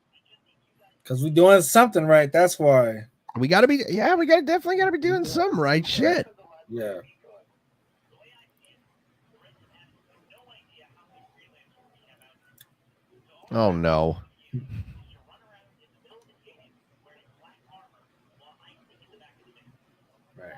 Because we're doing something right. That's why. We got to be, we definitely got to be doing some right shit. Yeah. Oh no. Right.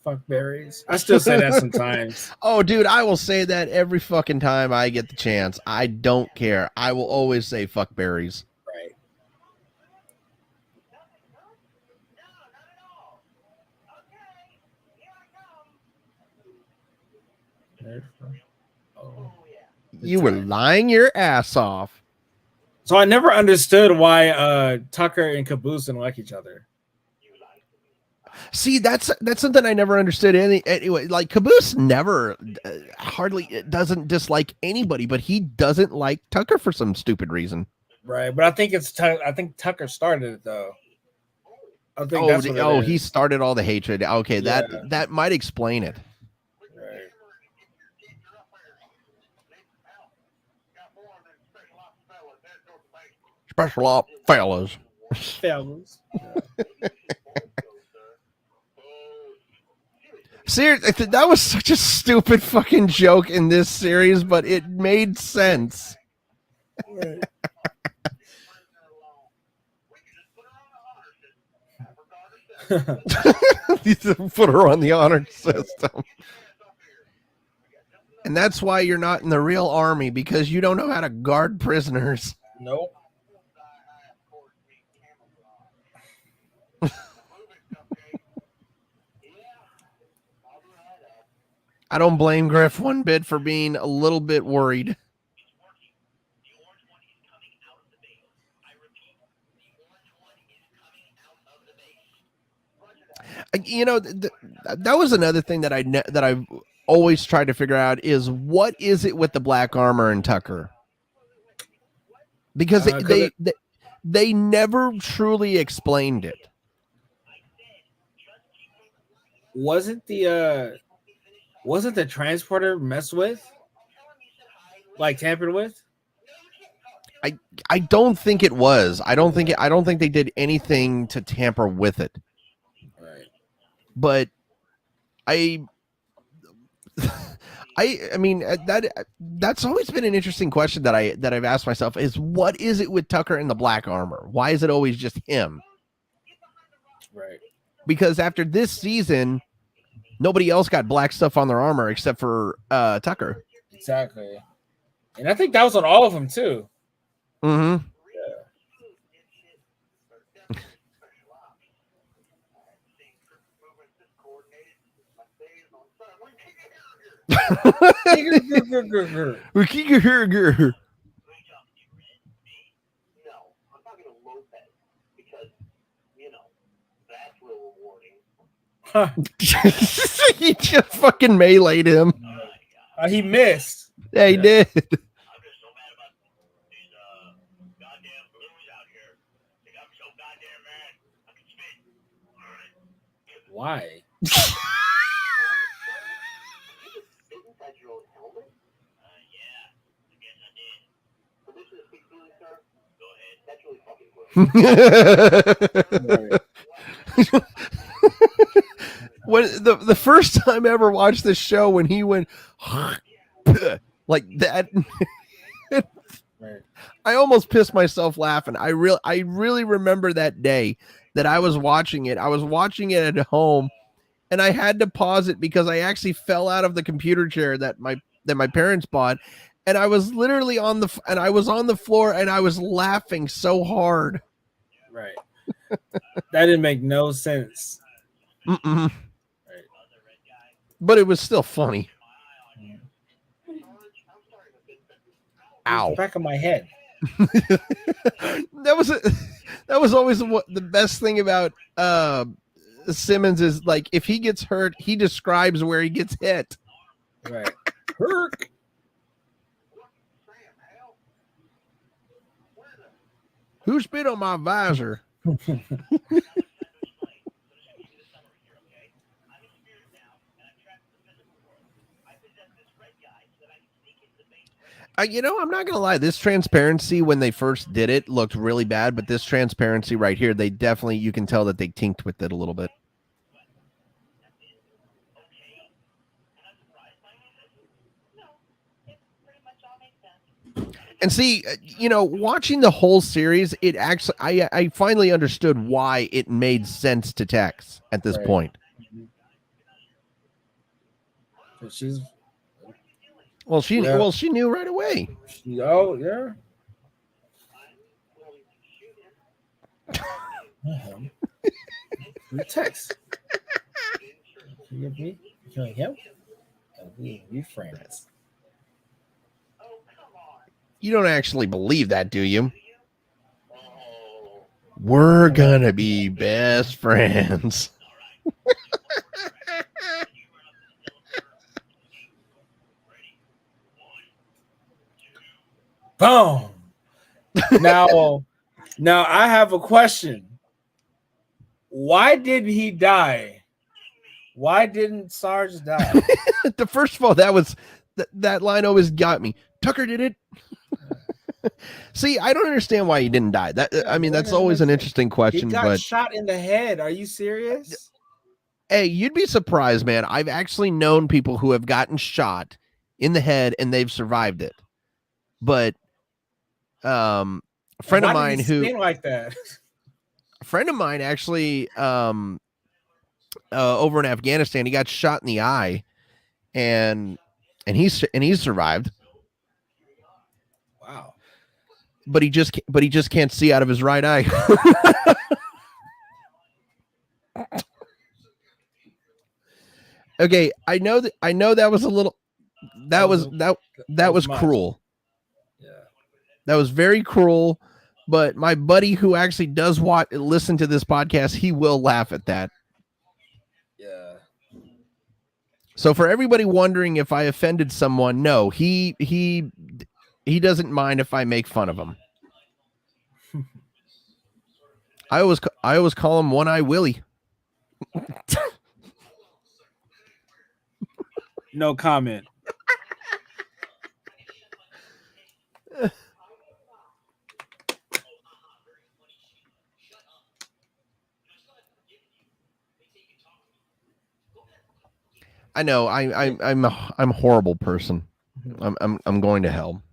Fuck berries. I still say that sometimes. Oh, dude, I will say that every fucking time I get the chance. I don't care. I will always say fuck berries. Right. Oh. You were lying your ass off. So I never understood why Tucker and Caboose didn't like each other. See, that's something I never understood. Anyway, like Caboose never, hardly doesn't dislike anybody, but he doesn't like Tucker for some stupid reason. Right, but I think I think Tucker started it though. I think that's what it is. He started all the hatred. Okay, Yeah. that might explain it. Right. Special op fellas. Fellas. Yeah. Seriously, that was such a stupid fucking joke in this series, but it made sense. Right. Put her on the honor system. And that's why you're not in the real army, because you don't know how to guard prisoners. Nope. I don't blame Griff one bit for being a little bit worried. You know, that was another thing that I've always tried to figure out is what is it with the black armor and Tucker? Because they never truly explained it. Wasn't the transporter messed with? Like tampered with? I don't think it was. I don't think they did anything to tamper with it. Right. But I mean that's always been an interesting question that I've asked myself is what is it with Tucker and the black armor? Why is it always just him? Right. Because after this season, nobody else got black stuff on their armor except for Tucker. Exactly. And I think that was on all of them too. Mm-hmm. We keep here. No, I'm talking to Lopez because, that's real rewarding. He just fucking meleeed him. He missed. Yeah, he did. I'm just so mad about these goddamn blues out here. They got me so goddamn mad. I can spit. All right. Why? Inside your own helmet? Yeah. I guess I did. Permission to speak freely, sir? Go ahead. That's really fucking gross. When the first time I ever watched this show, when he went like that, Right. I almost pissed myself laughing. I really remember that day that I was watching it. I was watching it at home, and I had to pause it because I actually fell out of the computer chair that my parents bought, and I was literally on the floor, and I was laughing so hard. Right. That didn't make no sense. Mm-mm. Right. But it was still funny. Ow. Back of my head. That was always the best thing about Simmons is like if he gets hurt, he describes where he gets hit. Right. Herc. Who spit on my visor? I'm not gonna lie. This transparency, when they first did it, looked really bad. But this transparency right here, you can tell that they tinked with it a little bit. And see, watching the whole series, it actually, I finally understood why it made sense to Tex at this point. She's she knew right away. Yeah. Text. You get me? You like him? We friends. You don't actually believe that, do you? We're gonna be best friends. Boom. Now I have a question. Why did he die? Why didn't Sarge die? First of all, that line always got me. Tucker did it. See, I don't understand why he didn't die. That's always an interesting question. He got shot in the head. Are you serious? Hey, you'd be surprised, man. I've actually known people who have gotten shot in the head and they've survived it. But a friend of mine who like that. A friend of mine actually over in Afghanistan, he got shot in the eye, and he's survived. Wow. But he just can't see out of his right eye. Okay, I know that was a little that was cruel. Yeah. That was very cruel, but my buddy who actually does listen to this podcast, he will laugh at that. Yeah. So for everybody wondering if I offended someone, no, he doesn't mind if I make fun of him. I always call him One Eye Willie. No comment. I know I'm a horrible person. I'm going to hell.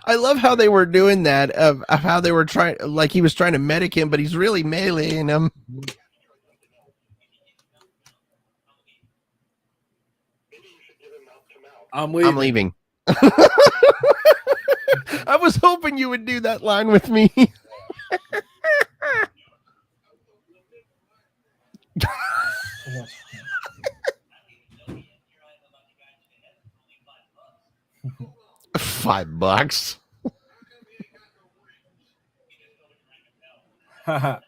I love how they were doing that, of how they were trying, like he was trying to medic him, but he's really meleeing him. I'm leaving. I was hoping you would do that line with me. $5. I'm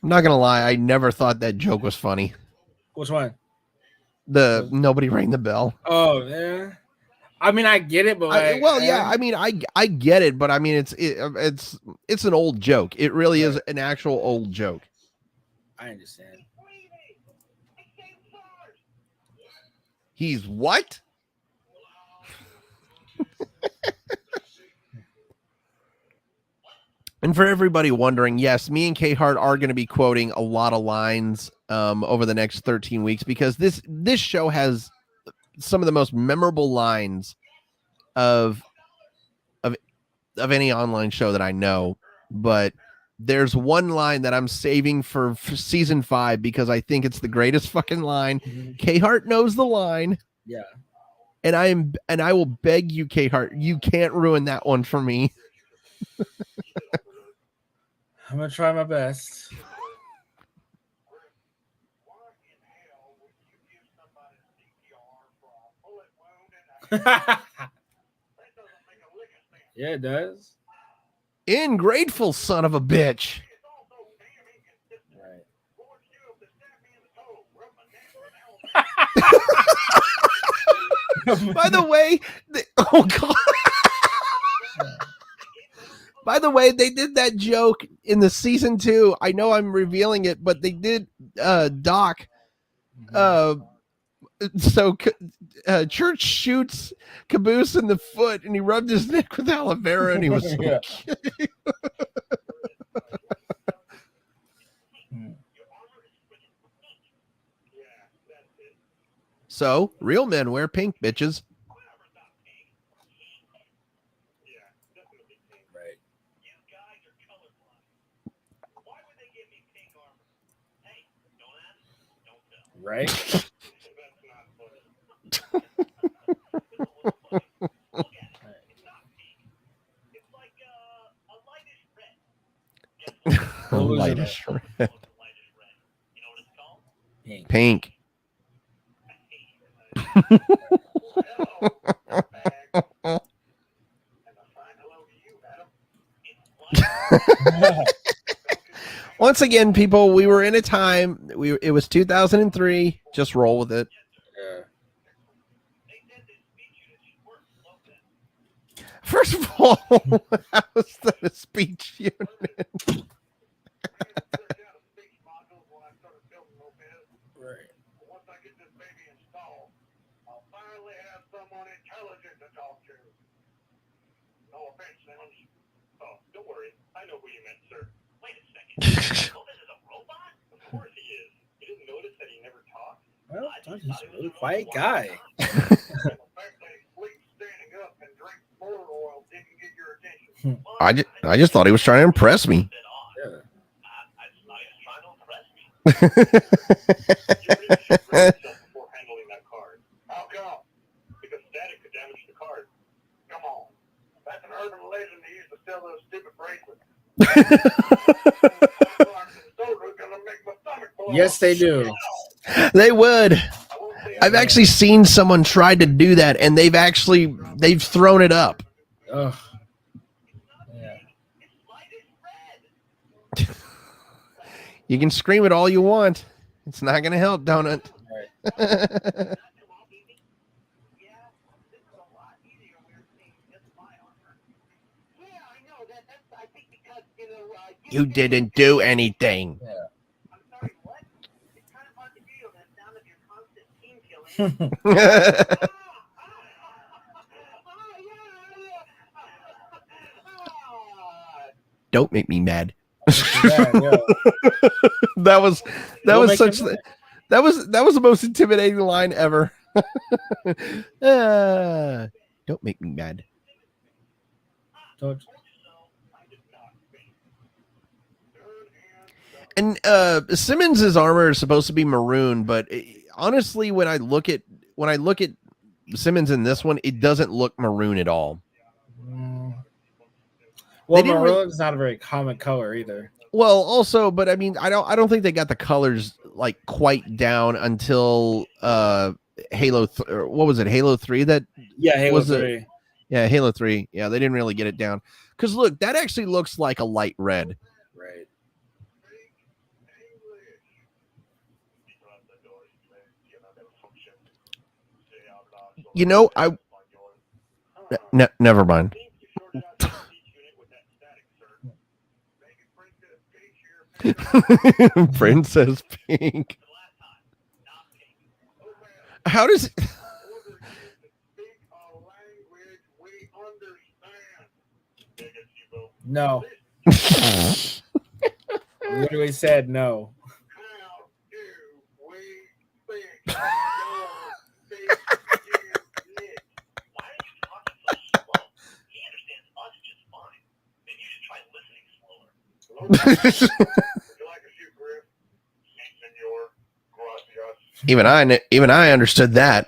not gonna lie, I never thought that joke was funny. Which one? The nobody rang the bell. Oh yeah. I mean, I get it, but I get it, but I mean, it's an old joke. It really is an actual old joke. I understand. He's what? And for everybody wondering, yes, me and K-Hart are going to be quoting a lot of lines over the next 13 weeks, because this show has some of the most memorable lines of any online show that I know. But there's one line that I'm saving for season 5 because I think it's the greatest fucking line. Mm-hmm. K-Hart knows the line. Yeah. And I will beg you, K-Hart, you can't ruin that one for me. I'm gonna try my best. Yeah, it does. Ingrateful son of a bitch. Right. By the way, oh god. By the way, they did that joke in the season 2. I know I'm revealing it, but they did Doc. So Church shoots Caboose in the foot, and he rubbed his neck with aloe vera, and he was so Yeah. So real men wear pink, bitches. Right. Right. Lightish red. Pink. Pink. Once again, people, we were in a time. It was 2003. Just roll with it. Yeah. First of all, how was that a speech unit? Right. Once I get this baby installed, I'll finally have someone intelligent to talk to. No offense, Simmons. Oh, don't worry. I know who you meant, sir. Wait a second. Logan is a robot? Of course he is. You didn't notice that he never talked? Well, he's a really quiet guy. The fact that he sleeps standing up and drinks motor oil didn't get your attention. I just thought he was trying to impress me. Yeah. You really should yourself before handling that card. How come? Because static could damage the card. Come on. That's an urban legend they used to sell those stupid bracelets. Yes, they do. They would. I've actually seen someone try to do that, and they've thrown it up. Ugh. Yeah. You can scream it all you want. It's not going to help, Donut. Right. You didn't do anything. Yeah. I'm sorry, what? It's kind of hard to feel that sound of your constant team killing. Don't make me mad. Yeah. That was Don't make such him mad. that was the most intimidating line ever. Don't make me mad. Don't. And Simmons's armor is supposed to be maroon, but honestly, when I look at Simmons in this one, it doesn't look maroon at all. Well, didn't maroon is not a very common color either. Well, also, but I mean, I don't think they got the colors like quite down until Halo. What was it? Halo 3 that Yeah, Halo was 3. Yeah, Halo 3. Yeah, they didn't really get it down. Because look, that actually looks like a light red. Right. You know, never mind. Princess Pink. How does it? No. Literally said no. Even I understood that.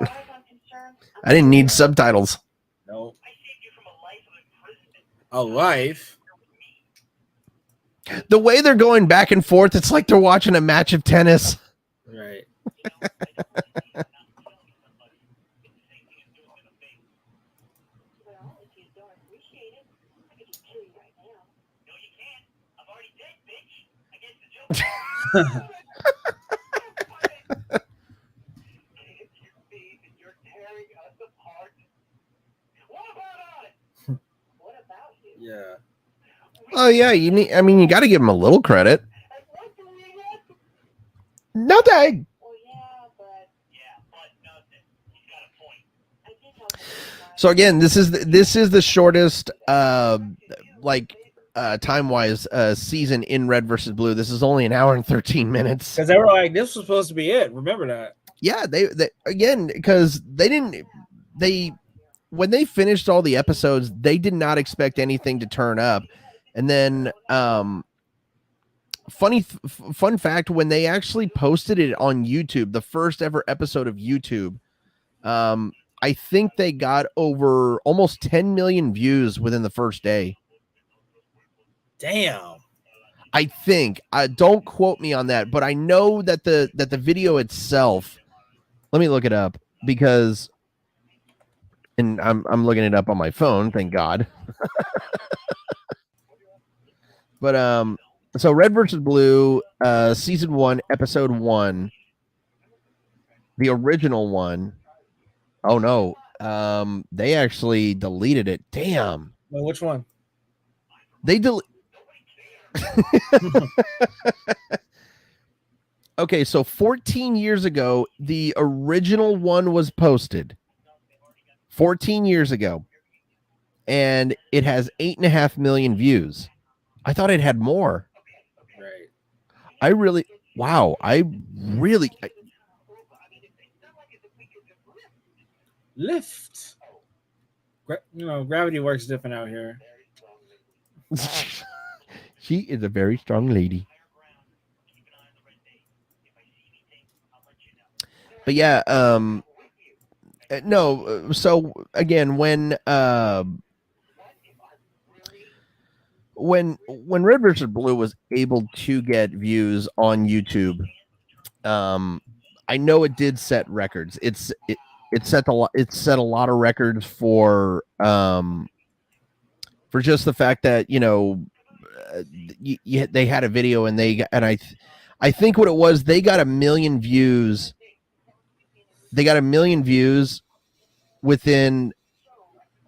I didn't need subtitles. No. A life? The way they're going back and forth, it's like they're watching a match of tennis. Right. You're tearing us apart. What about us? What about you? Yeah. Oh yeah, you got to give him a little credit. And what do we get? Nothing. Well, but nothing. He's got a point. I did help him. So again, this is the shortest time wise season in Red versus Blue. This is only an hour and 13 minutes. Because they were like, this was supposed to be it. Remember that? Yeah, they again, because when they finished all the episodes, they did not expect anything to turn up. And then fun fact, when they actually posted it on YouTube, the first ever episode of YouTube, I think they got over almost 10 million views within the first day. Damn. I think. Don't quote me on that, but I know that the video itself. Let me look it up because, and I'm looking it up on my phone. Thank God. But so Red versus Blue, season 1, episode 1, the original one. Oh no, they actually deleted it. Damn. Well, which one? They Okay, so 14 years ago, the original one was posted. 14 years ago. And it has 8.5 million views. I thought it had more. Right. Lift. Gravity works different out here. She is a very strong lady. But yeah, no. So again, when Red vs. Blue was able to get views on YouTube, I know it did set records. It set a lot of records for just the fact that they had a video and I think what it was, they got 1 million views. They got 1 million views within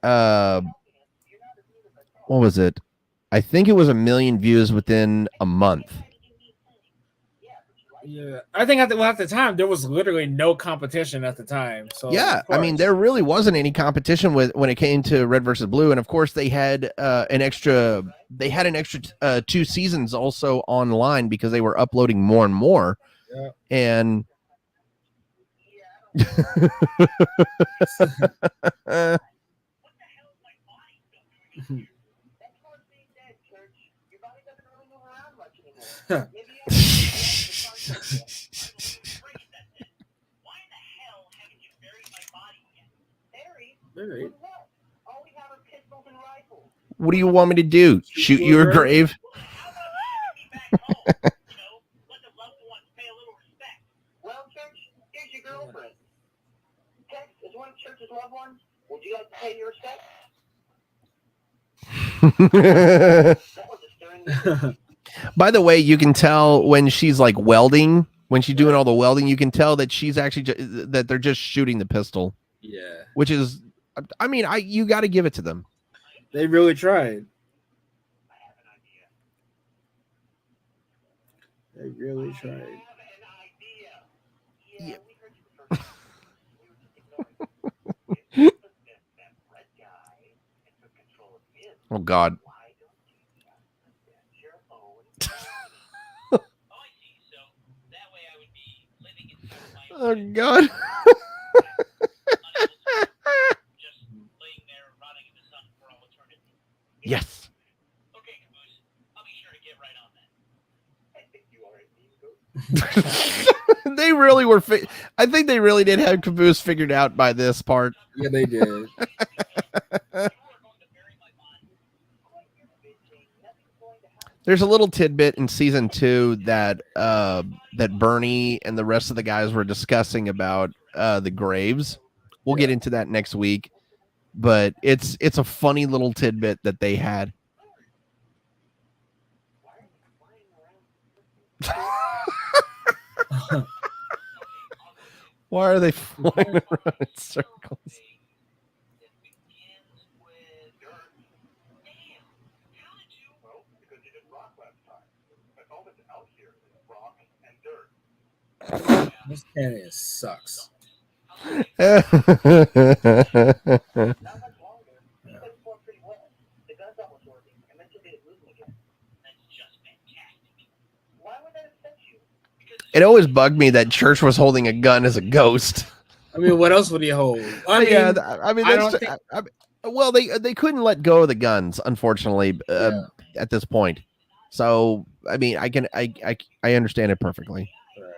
what was it? I think it was 1 million views within a month. Yeah, I think at the time there was literally no competition at the time. So yeah, I mean there really wasn't any competition when it came to Red versus Blue, and of course they had an extra 2 seasons also online because they were uploading more and more. Yeah. And what do you want me to do? Shoot your grave? Well, Church, here's your girlfriend. Tex is one of Church's loved ones. Would you like to pay your respects? That was a stern message. By the way, you can tell when she's like welding, when she's doing all the welding, you can tell that she's actually that they're just shooting the pistol. Yeah, which is, I mean, you got to give it to them. They really tried. They really tried. Yeah. Oh God. Oh God. Yes. Okay, Caboose. I'll be sure to get right on that. I think you are. They really were. I think they really did have Caboose figured out by this part. Yeah, they did. There's a little tidbit in season 2 that Bernie and the rest of the guys were discussing about the graves. We'll get into that next week, but it's a funny little tidbit that they had. Why are they flying around in circles? Well, because you did rock last time. But all that's out here is rock and dirt. This canyon sucks. Not much longer. You guys fought pretty well. The gun's almost working. Eventually it's losing again. That's just fantastic. Why would that upset you? It always bugged me that Church was holding a gun as a ghost. I mean, what else would he hold? I mean, Yeah, I mean, I that's, don't think- well, they couldn't let go of the guns, unfortunately, at this point. So, I mean, I understand it perfectly. Right.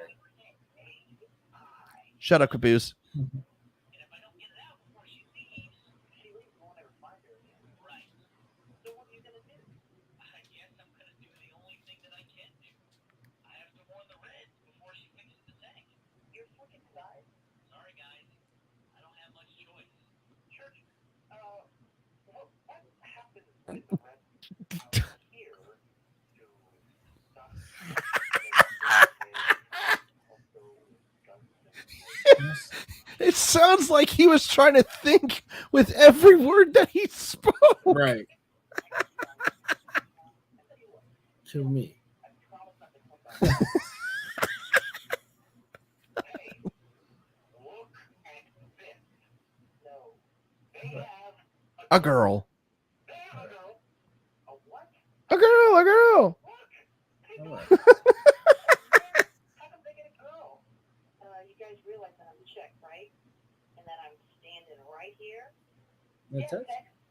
Shut up, Caboose. It sounds like he was trying to think with every word that he spoke. Right. Kill me. A girl. A girl. A girl. All right. How come they get a girl? You guys realize that I'm Czech, right? And that I'm standing right here? That's it?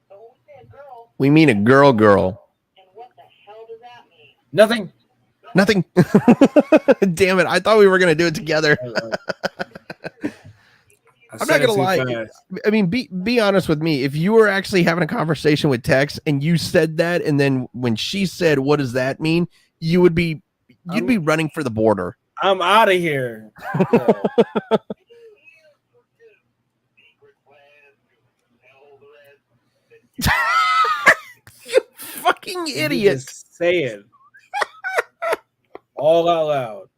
So when we say a girl, We mean a girl. and what the hell does that mean? Nothing. Nothing. Damn it. I thought we were going to do it together. I'm not going to lie. I mean, be honest with me. If you were actually having a conversation with Tex and you said that, and then when she said, what does that mean? You'd be running for the border. I'm out of here. Yeah. You fucking idiot. Just say it. All out loud.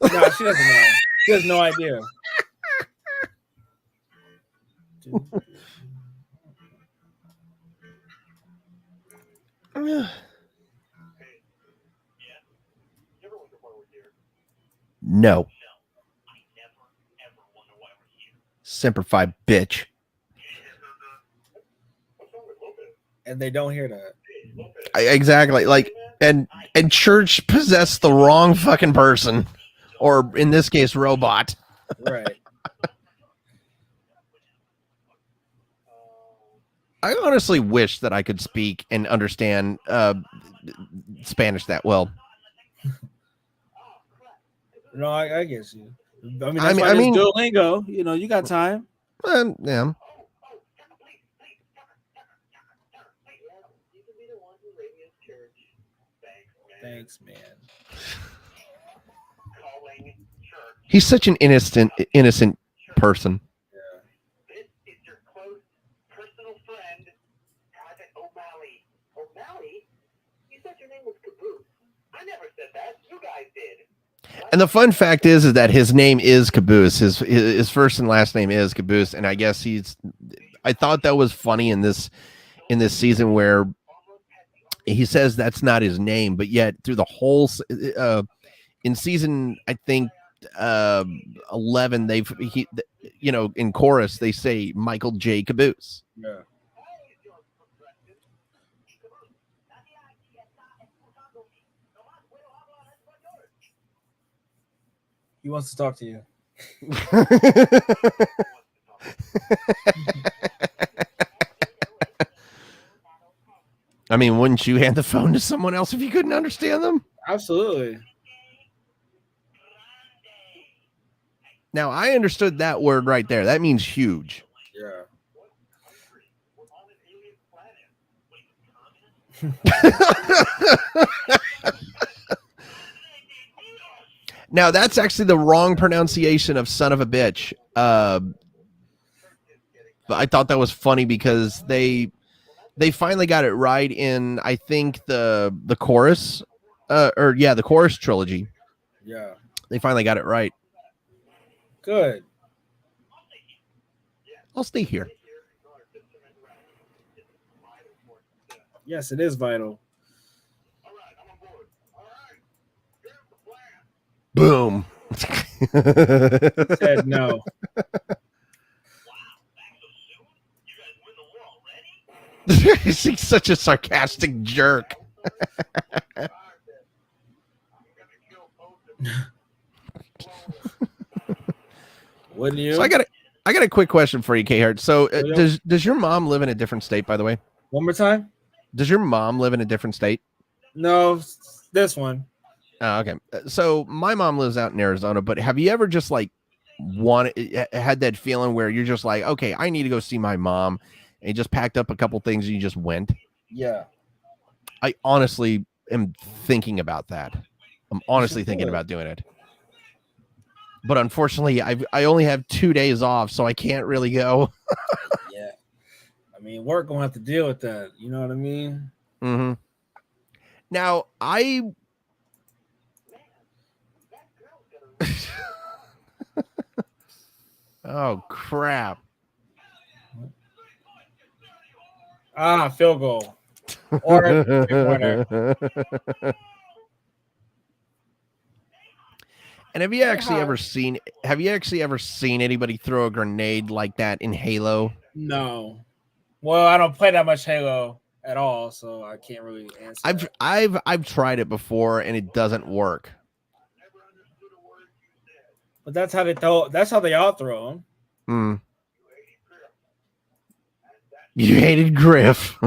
No, she doesn't know. She has no idea. No. Semper Fi, bitch. And they don't hear that. Exactly. Like, and Church possessed the wrong fucking person, or in this case, robot. Right. I honestly wish that I could speak and understand Spanish that well. No, I guess you. I mean, that's why there's Duolingo. You know, you got time. Yeah. Thanks, man. He's such an innocent person. This is your close personal friend, Private O'Malley. O'Malley? You said your name was Caboose. I never said that. You guys did. And the fun fact is that his name is Caboose. His first and last name is Caboose, and I guess I thought that was funny in this season where he says that's not his name, but yet through the whole in season, I think 11, in chorus they say Michael J. Caboose. Yeah. He wants to talk to you. I mean, wouldn't you hand the phone to someone else if you couldn't understand them? Absolutely. Now, I understood that word right there. That means huge. Yeah. Now, that's actually the wrong pronunciation of son of a bitch. But I thought that was funny because they finally got it right in, I think, the chorus the chorus trilogy. Yeah. They finally got it right. Good. I'll stay here. Yes, it is vital. Boom. Said no. He's such a sarcastic jerk. Wouldn't you? So I got a quick question for you, K-Hart. So Yeah. does your mom live in a different state, by the way? One more time? Does your mom live in a different state? No, this one. Oh, okay. So my mom lives out in Arizona, but have you ever just like had that feeling where you're just like, okay, I need to go see my mom, and you just packed up a couple things and you just went? Yeah. I honestly am thinking about that. I'm honestly thinking about doing it. But unfortunately, I only have 2 days off, so I can't really go. Yeah. I mean, work gonna have to deal with that. You know what I mean? Mm-hmm. Now, oh, crap. Field goal. Or three-pointer. And have you actually ever seen anybody throw a grenade like that in Halo? No. Well, I don't play that much Halo at all, so I can't really answer. I've tried it before and it doesn't work. But that's how they throw. That's how they all throw them. Hmm. You hated Griff.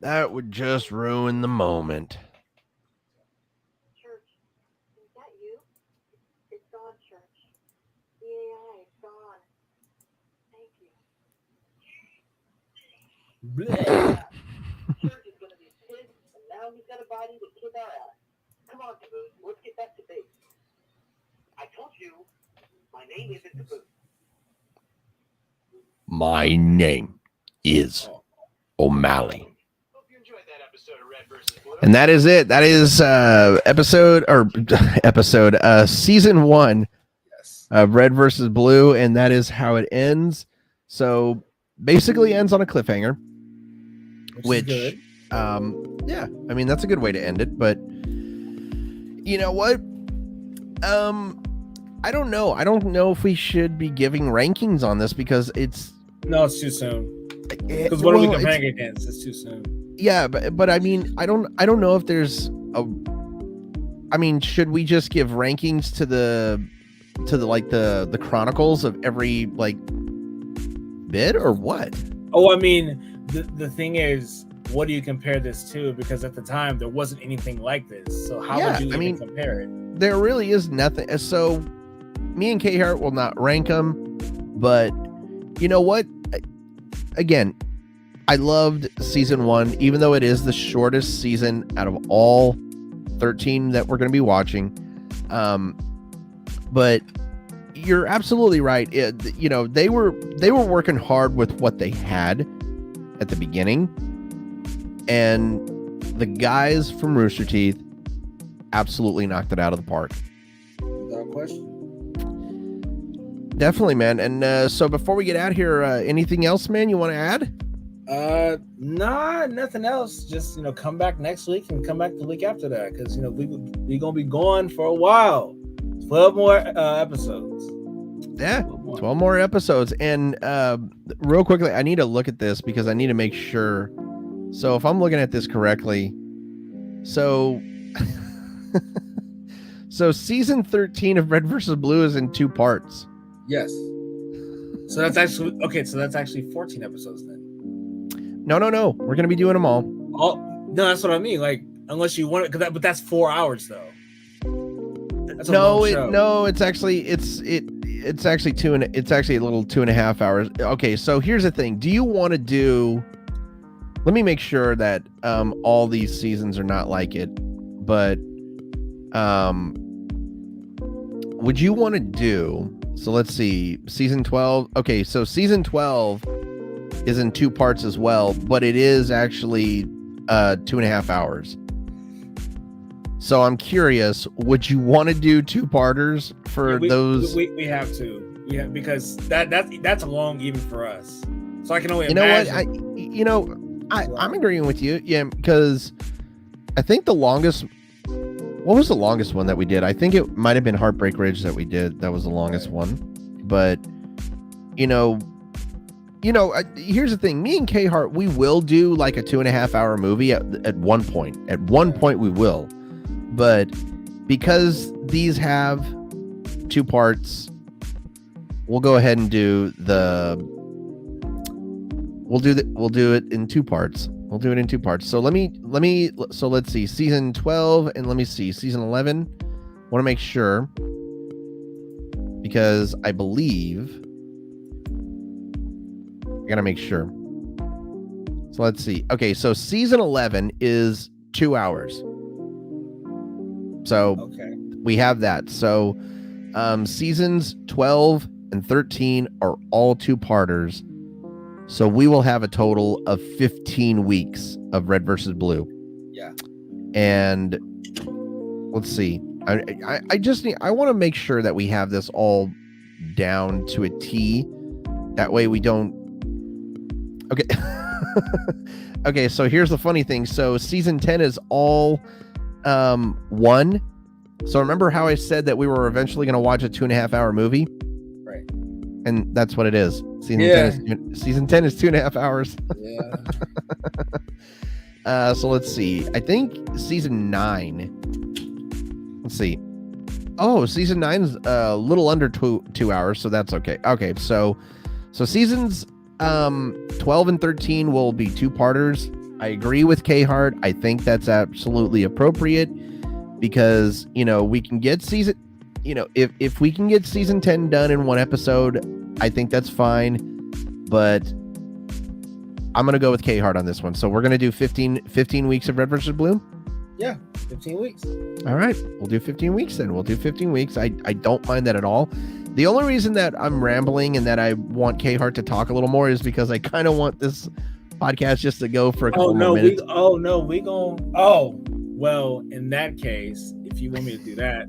That would just ruin the moment. Church, is that you? It's gone, Church. The AI is gone. Thank you. Church is gonna be pissed, and now he's got a body to kick our ass. Come on, Caboose, let's get back to base. I told you, my name isn't Caboose. My name is O'Malley. Hope you enjoyed that episode of Red vs. Blue. And that is it. That is season 1 Yes. of Red versus Blue, and that is how it ends. So basically ends on a cliffhanger, which is good. yeah, I mean, that's a good way to end it, but you know what? I don't know. I don't know if we should be giving rankings on this because it's too soon. Because what are we comparing against? It's too soon. Yeah, but I mean, I don't know if there's a. I mean, should we just give rankings to the chronicles of every like bit or what? Oh, I mean, the thing is, what do you compare this to? Because at the time there wasn't anything like this. So how would you even compare it? There really is nothing. So me and K-Hart will not rank them, but you know what? Again, I loved season 1, even though it is the shortest season out of all 13 that we're going to be watching. But you're absolutely right. You know, they were working hard with what they had at the beginning, and the guys from Rooster Teeth absolutely knocked it out of the park. Without question. Definitely, man. And so before we get out here, anything else, man, you want to add? Nah, nothing else. Just, come back next week and come back the week after that, because we gonna be gone for a while. 12 more episodes. Yeah, 12 more episodes. And real quickly, I need to look at this because I need to make sure. So if I'm looking at this correctly, so season 13 of Red versus Blue is in 2 parts. Yes. So that's actually okay. So that's actually 14 episodes then. No. We're gonna be doing them all. No, that's what I mean. Like, unless you want it, but that's 4 hours though. That's It's actually it's actually a little 2.5 hours. Okay, so here's the thing. Do you want to do? Let me make sure that all these seasons are not like it, but would you want to do So let's see. Season 12. Okay, so season 12 is in 2 parts as well, but it is actually 2.5 hours. So I'm curious, would you want to do 2-parters for those? We have to. Yeah, because that's long even for us. So I can only You know imagine. what? I'm agreeing with you. Yeah, because I think the longest. What was the longest one that we did? I think it might have been Heartbreak Ridge that we did. That was the longest one. But here's the thing. Me and K Hart, we will do like a 2.5 hour movie at one point. At one point, we will. But because these have 2 parts, we'll go ahead and do the. We'll do it in 2 parts. We'll do it in 2 parts. So let's see, season 12 and let me see, season 11. Want to make sure because I believe I gotta make sure. So let's see. Okay, so season 11 is 2 hours. So Okay. we have that. So seasons 12 and 13 are all 2-parters. So we will have a total of 15 weeks of Red versus Blue. Yeah. And let's see. I want to make sure that we have this all down to a T. That way we don't. Okay. Okay. So here's the funny thing. So season 10 is all 1. So remember how I said that we were eventually going to watch a 2.5 hour movie? Right. And that's what it is. Season 10 is 2.5 hours. Yeah. So let's see. I think season 9. Let's see. Oh, season 9 is a little under 2 hours, so that's okay. Okay, so seasons 12 and 13 will be 2-parters. I agree with K Hart. I think that's absolutely appropriate because we can get season. If we can get season 10 done in 1 episode, I think that's fine. But I'm gonna go with K Hart on this one. So we're gonna do 15 weeks of Red versus Blue. Yeah, 15 weeks. All right, we'll do 15 weeks then. We'll do 15 weeks. I don't mind that at all. The only reason that I'm rambling and that I want K Hart to talk a little more is because I kind of want this podcast just to go for a couple more minutes. Well, in that case, if you want me to do that,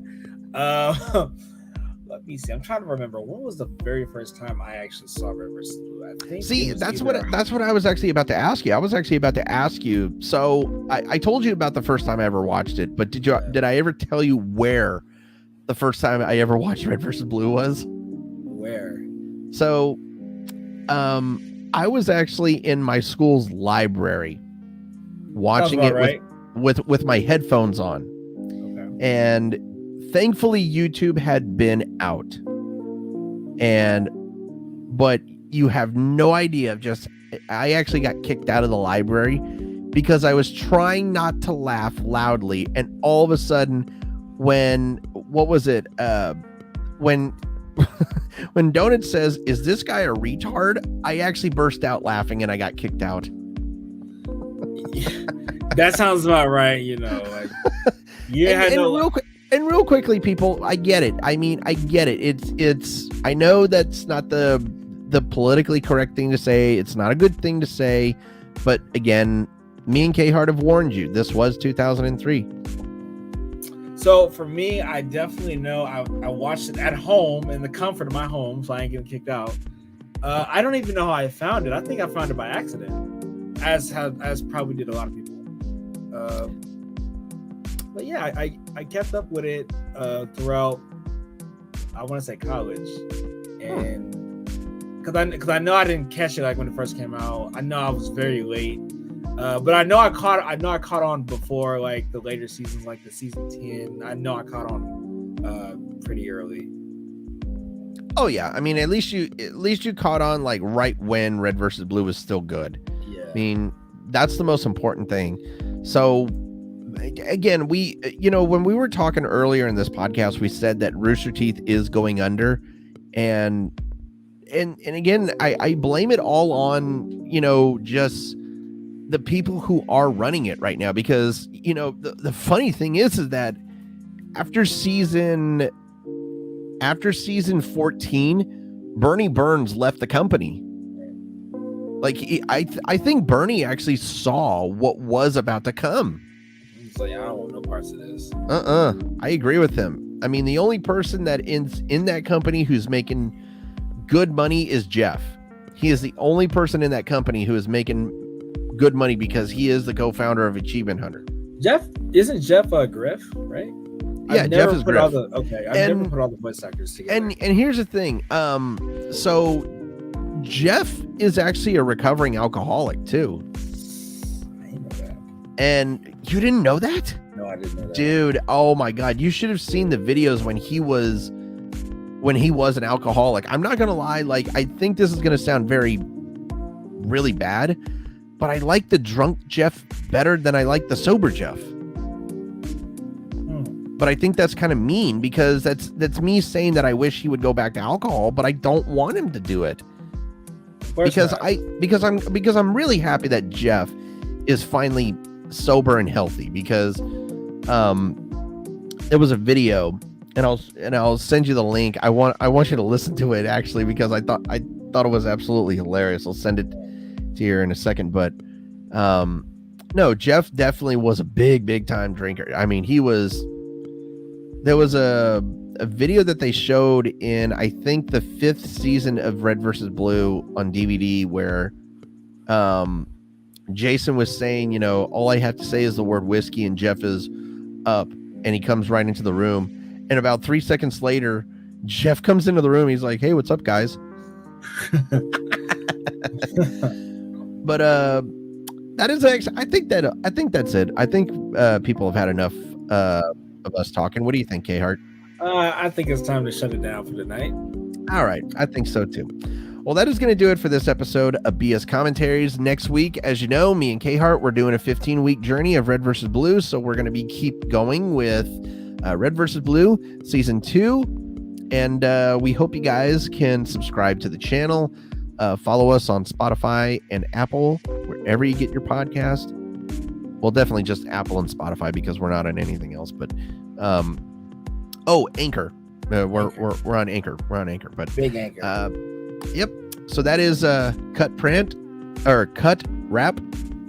let me see. I'm trying to remember when was the very first time I actually saw Red vs. Blue. I think. See, that's what I was actually about to ask you. I was actually about to ask you. So I told you about the first time I ever watched it, but did I ever tell you where the first time I ever watched Red vs. Blue was? Where? So, I was actually in my school's library watching it right. with my headphones on. Okay. And thankfully YouTube had been out. But you have no idea of I actually got kicked out of the library because I was trying not to laugh loudly, and all of a sudden when when Donut says, "Is this guy a retard?" I actually burst out laughing and I got kicked out. That sounds about right, Real quickly, people, I get it. I mean, I get it. It's I know that's not the politically correct thing to say. It's not a good thing to say, but again, me and K Hart have warned you. This was 2003. So for me, I definitely know I watched it at home in the comfort of my home, so I ain't getting kicked out. I don't even know how I found it. I think I found it by accident, as probably did a lot of people. But yeah, I kept up with it throughout. I want to say college, and because I know I didn't catch it like when it first came out. I know I was very late. But I know I caught on before like the later seasons, like the season 10. I know I caught on pretty early. Oh yeah, I mean at least you caught on like right when Red versus Blue was still good. Yeah. I mean that's the most important thing. So again, when we were talking earlier in this podcast, we said that Rooster Teeth is going under, and again, I blame it all on just the people who are running it right now, because the funny thing is that after season after season 14, Bernie Burns left the company. Like I think Bernie actually saw what was about to come. He's like, I don't want no parts of this. I agree with him. I mean, the only person that in that company who's making good money is Jeff. He is the only person in that company who is making good money because he is the co-founder of Achievement Hunter. Isn't Jeff Griff, right? Yeah, I've Jeff never is put Griff. I've never put all the voice actors together. And here's the thing. So Jeff is actually a recovering alcoholic too. I didn't know that. And you didn't know that? No, I didn't know that. Dude, oh my God. You should have seen the videos when he was an alcoholic. I'm not going to lie. Like, I think this is going to sound really bad, but I like the drunk Jeff better than I like the sober Jeff. But I think that's kind of mean because that's me saying that I wish he would go back to alcohol, but I don't want him to do it. Because I'm really happy that Jeff is finally sober and healthy, because there was a video, and I'll send you the link. I want you to listen to it actually, because I thought it was absolutely hilarious. I'll send it to you in a second, but no, Jeff definitely was a big time drinker. I mean, there was a video that they showed in, I think, the 5th season of Red versus Blue on DVD, where Jason was saying, you know, all I have to say is the word whiskey and Jeff is up, and he comes right into the room, and about 3 seconds later Jeff comes into the room. He's like, hey, what's up, guys? But that is actually, I think that's it. I think people have had enough of us talking. What do you think, K-Hart? I think it's time to shut it down for the night. All right, I think so too. Well, that is going to do it for this episode of BS Commentaries. Next week, as you know, me and K-Hart, we're doing a 15-week journey of Red versus Blue, so we're going to keep going with Red versus Blue Season 2, and we hope you guys can subscribe to the channel, follow us on Spotify and Apple, wherever you get your podcast. Well, definitely just Apple and Spotify, because we're not on anything else, but Anchor. We're on Anchor. We're on Anchor, but Big Anchor. Yep. So that is Cut Rap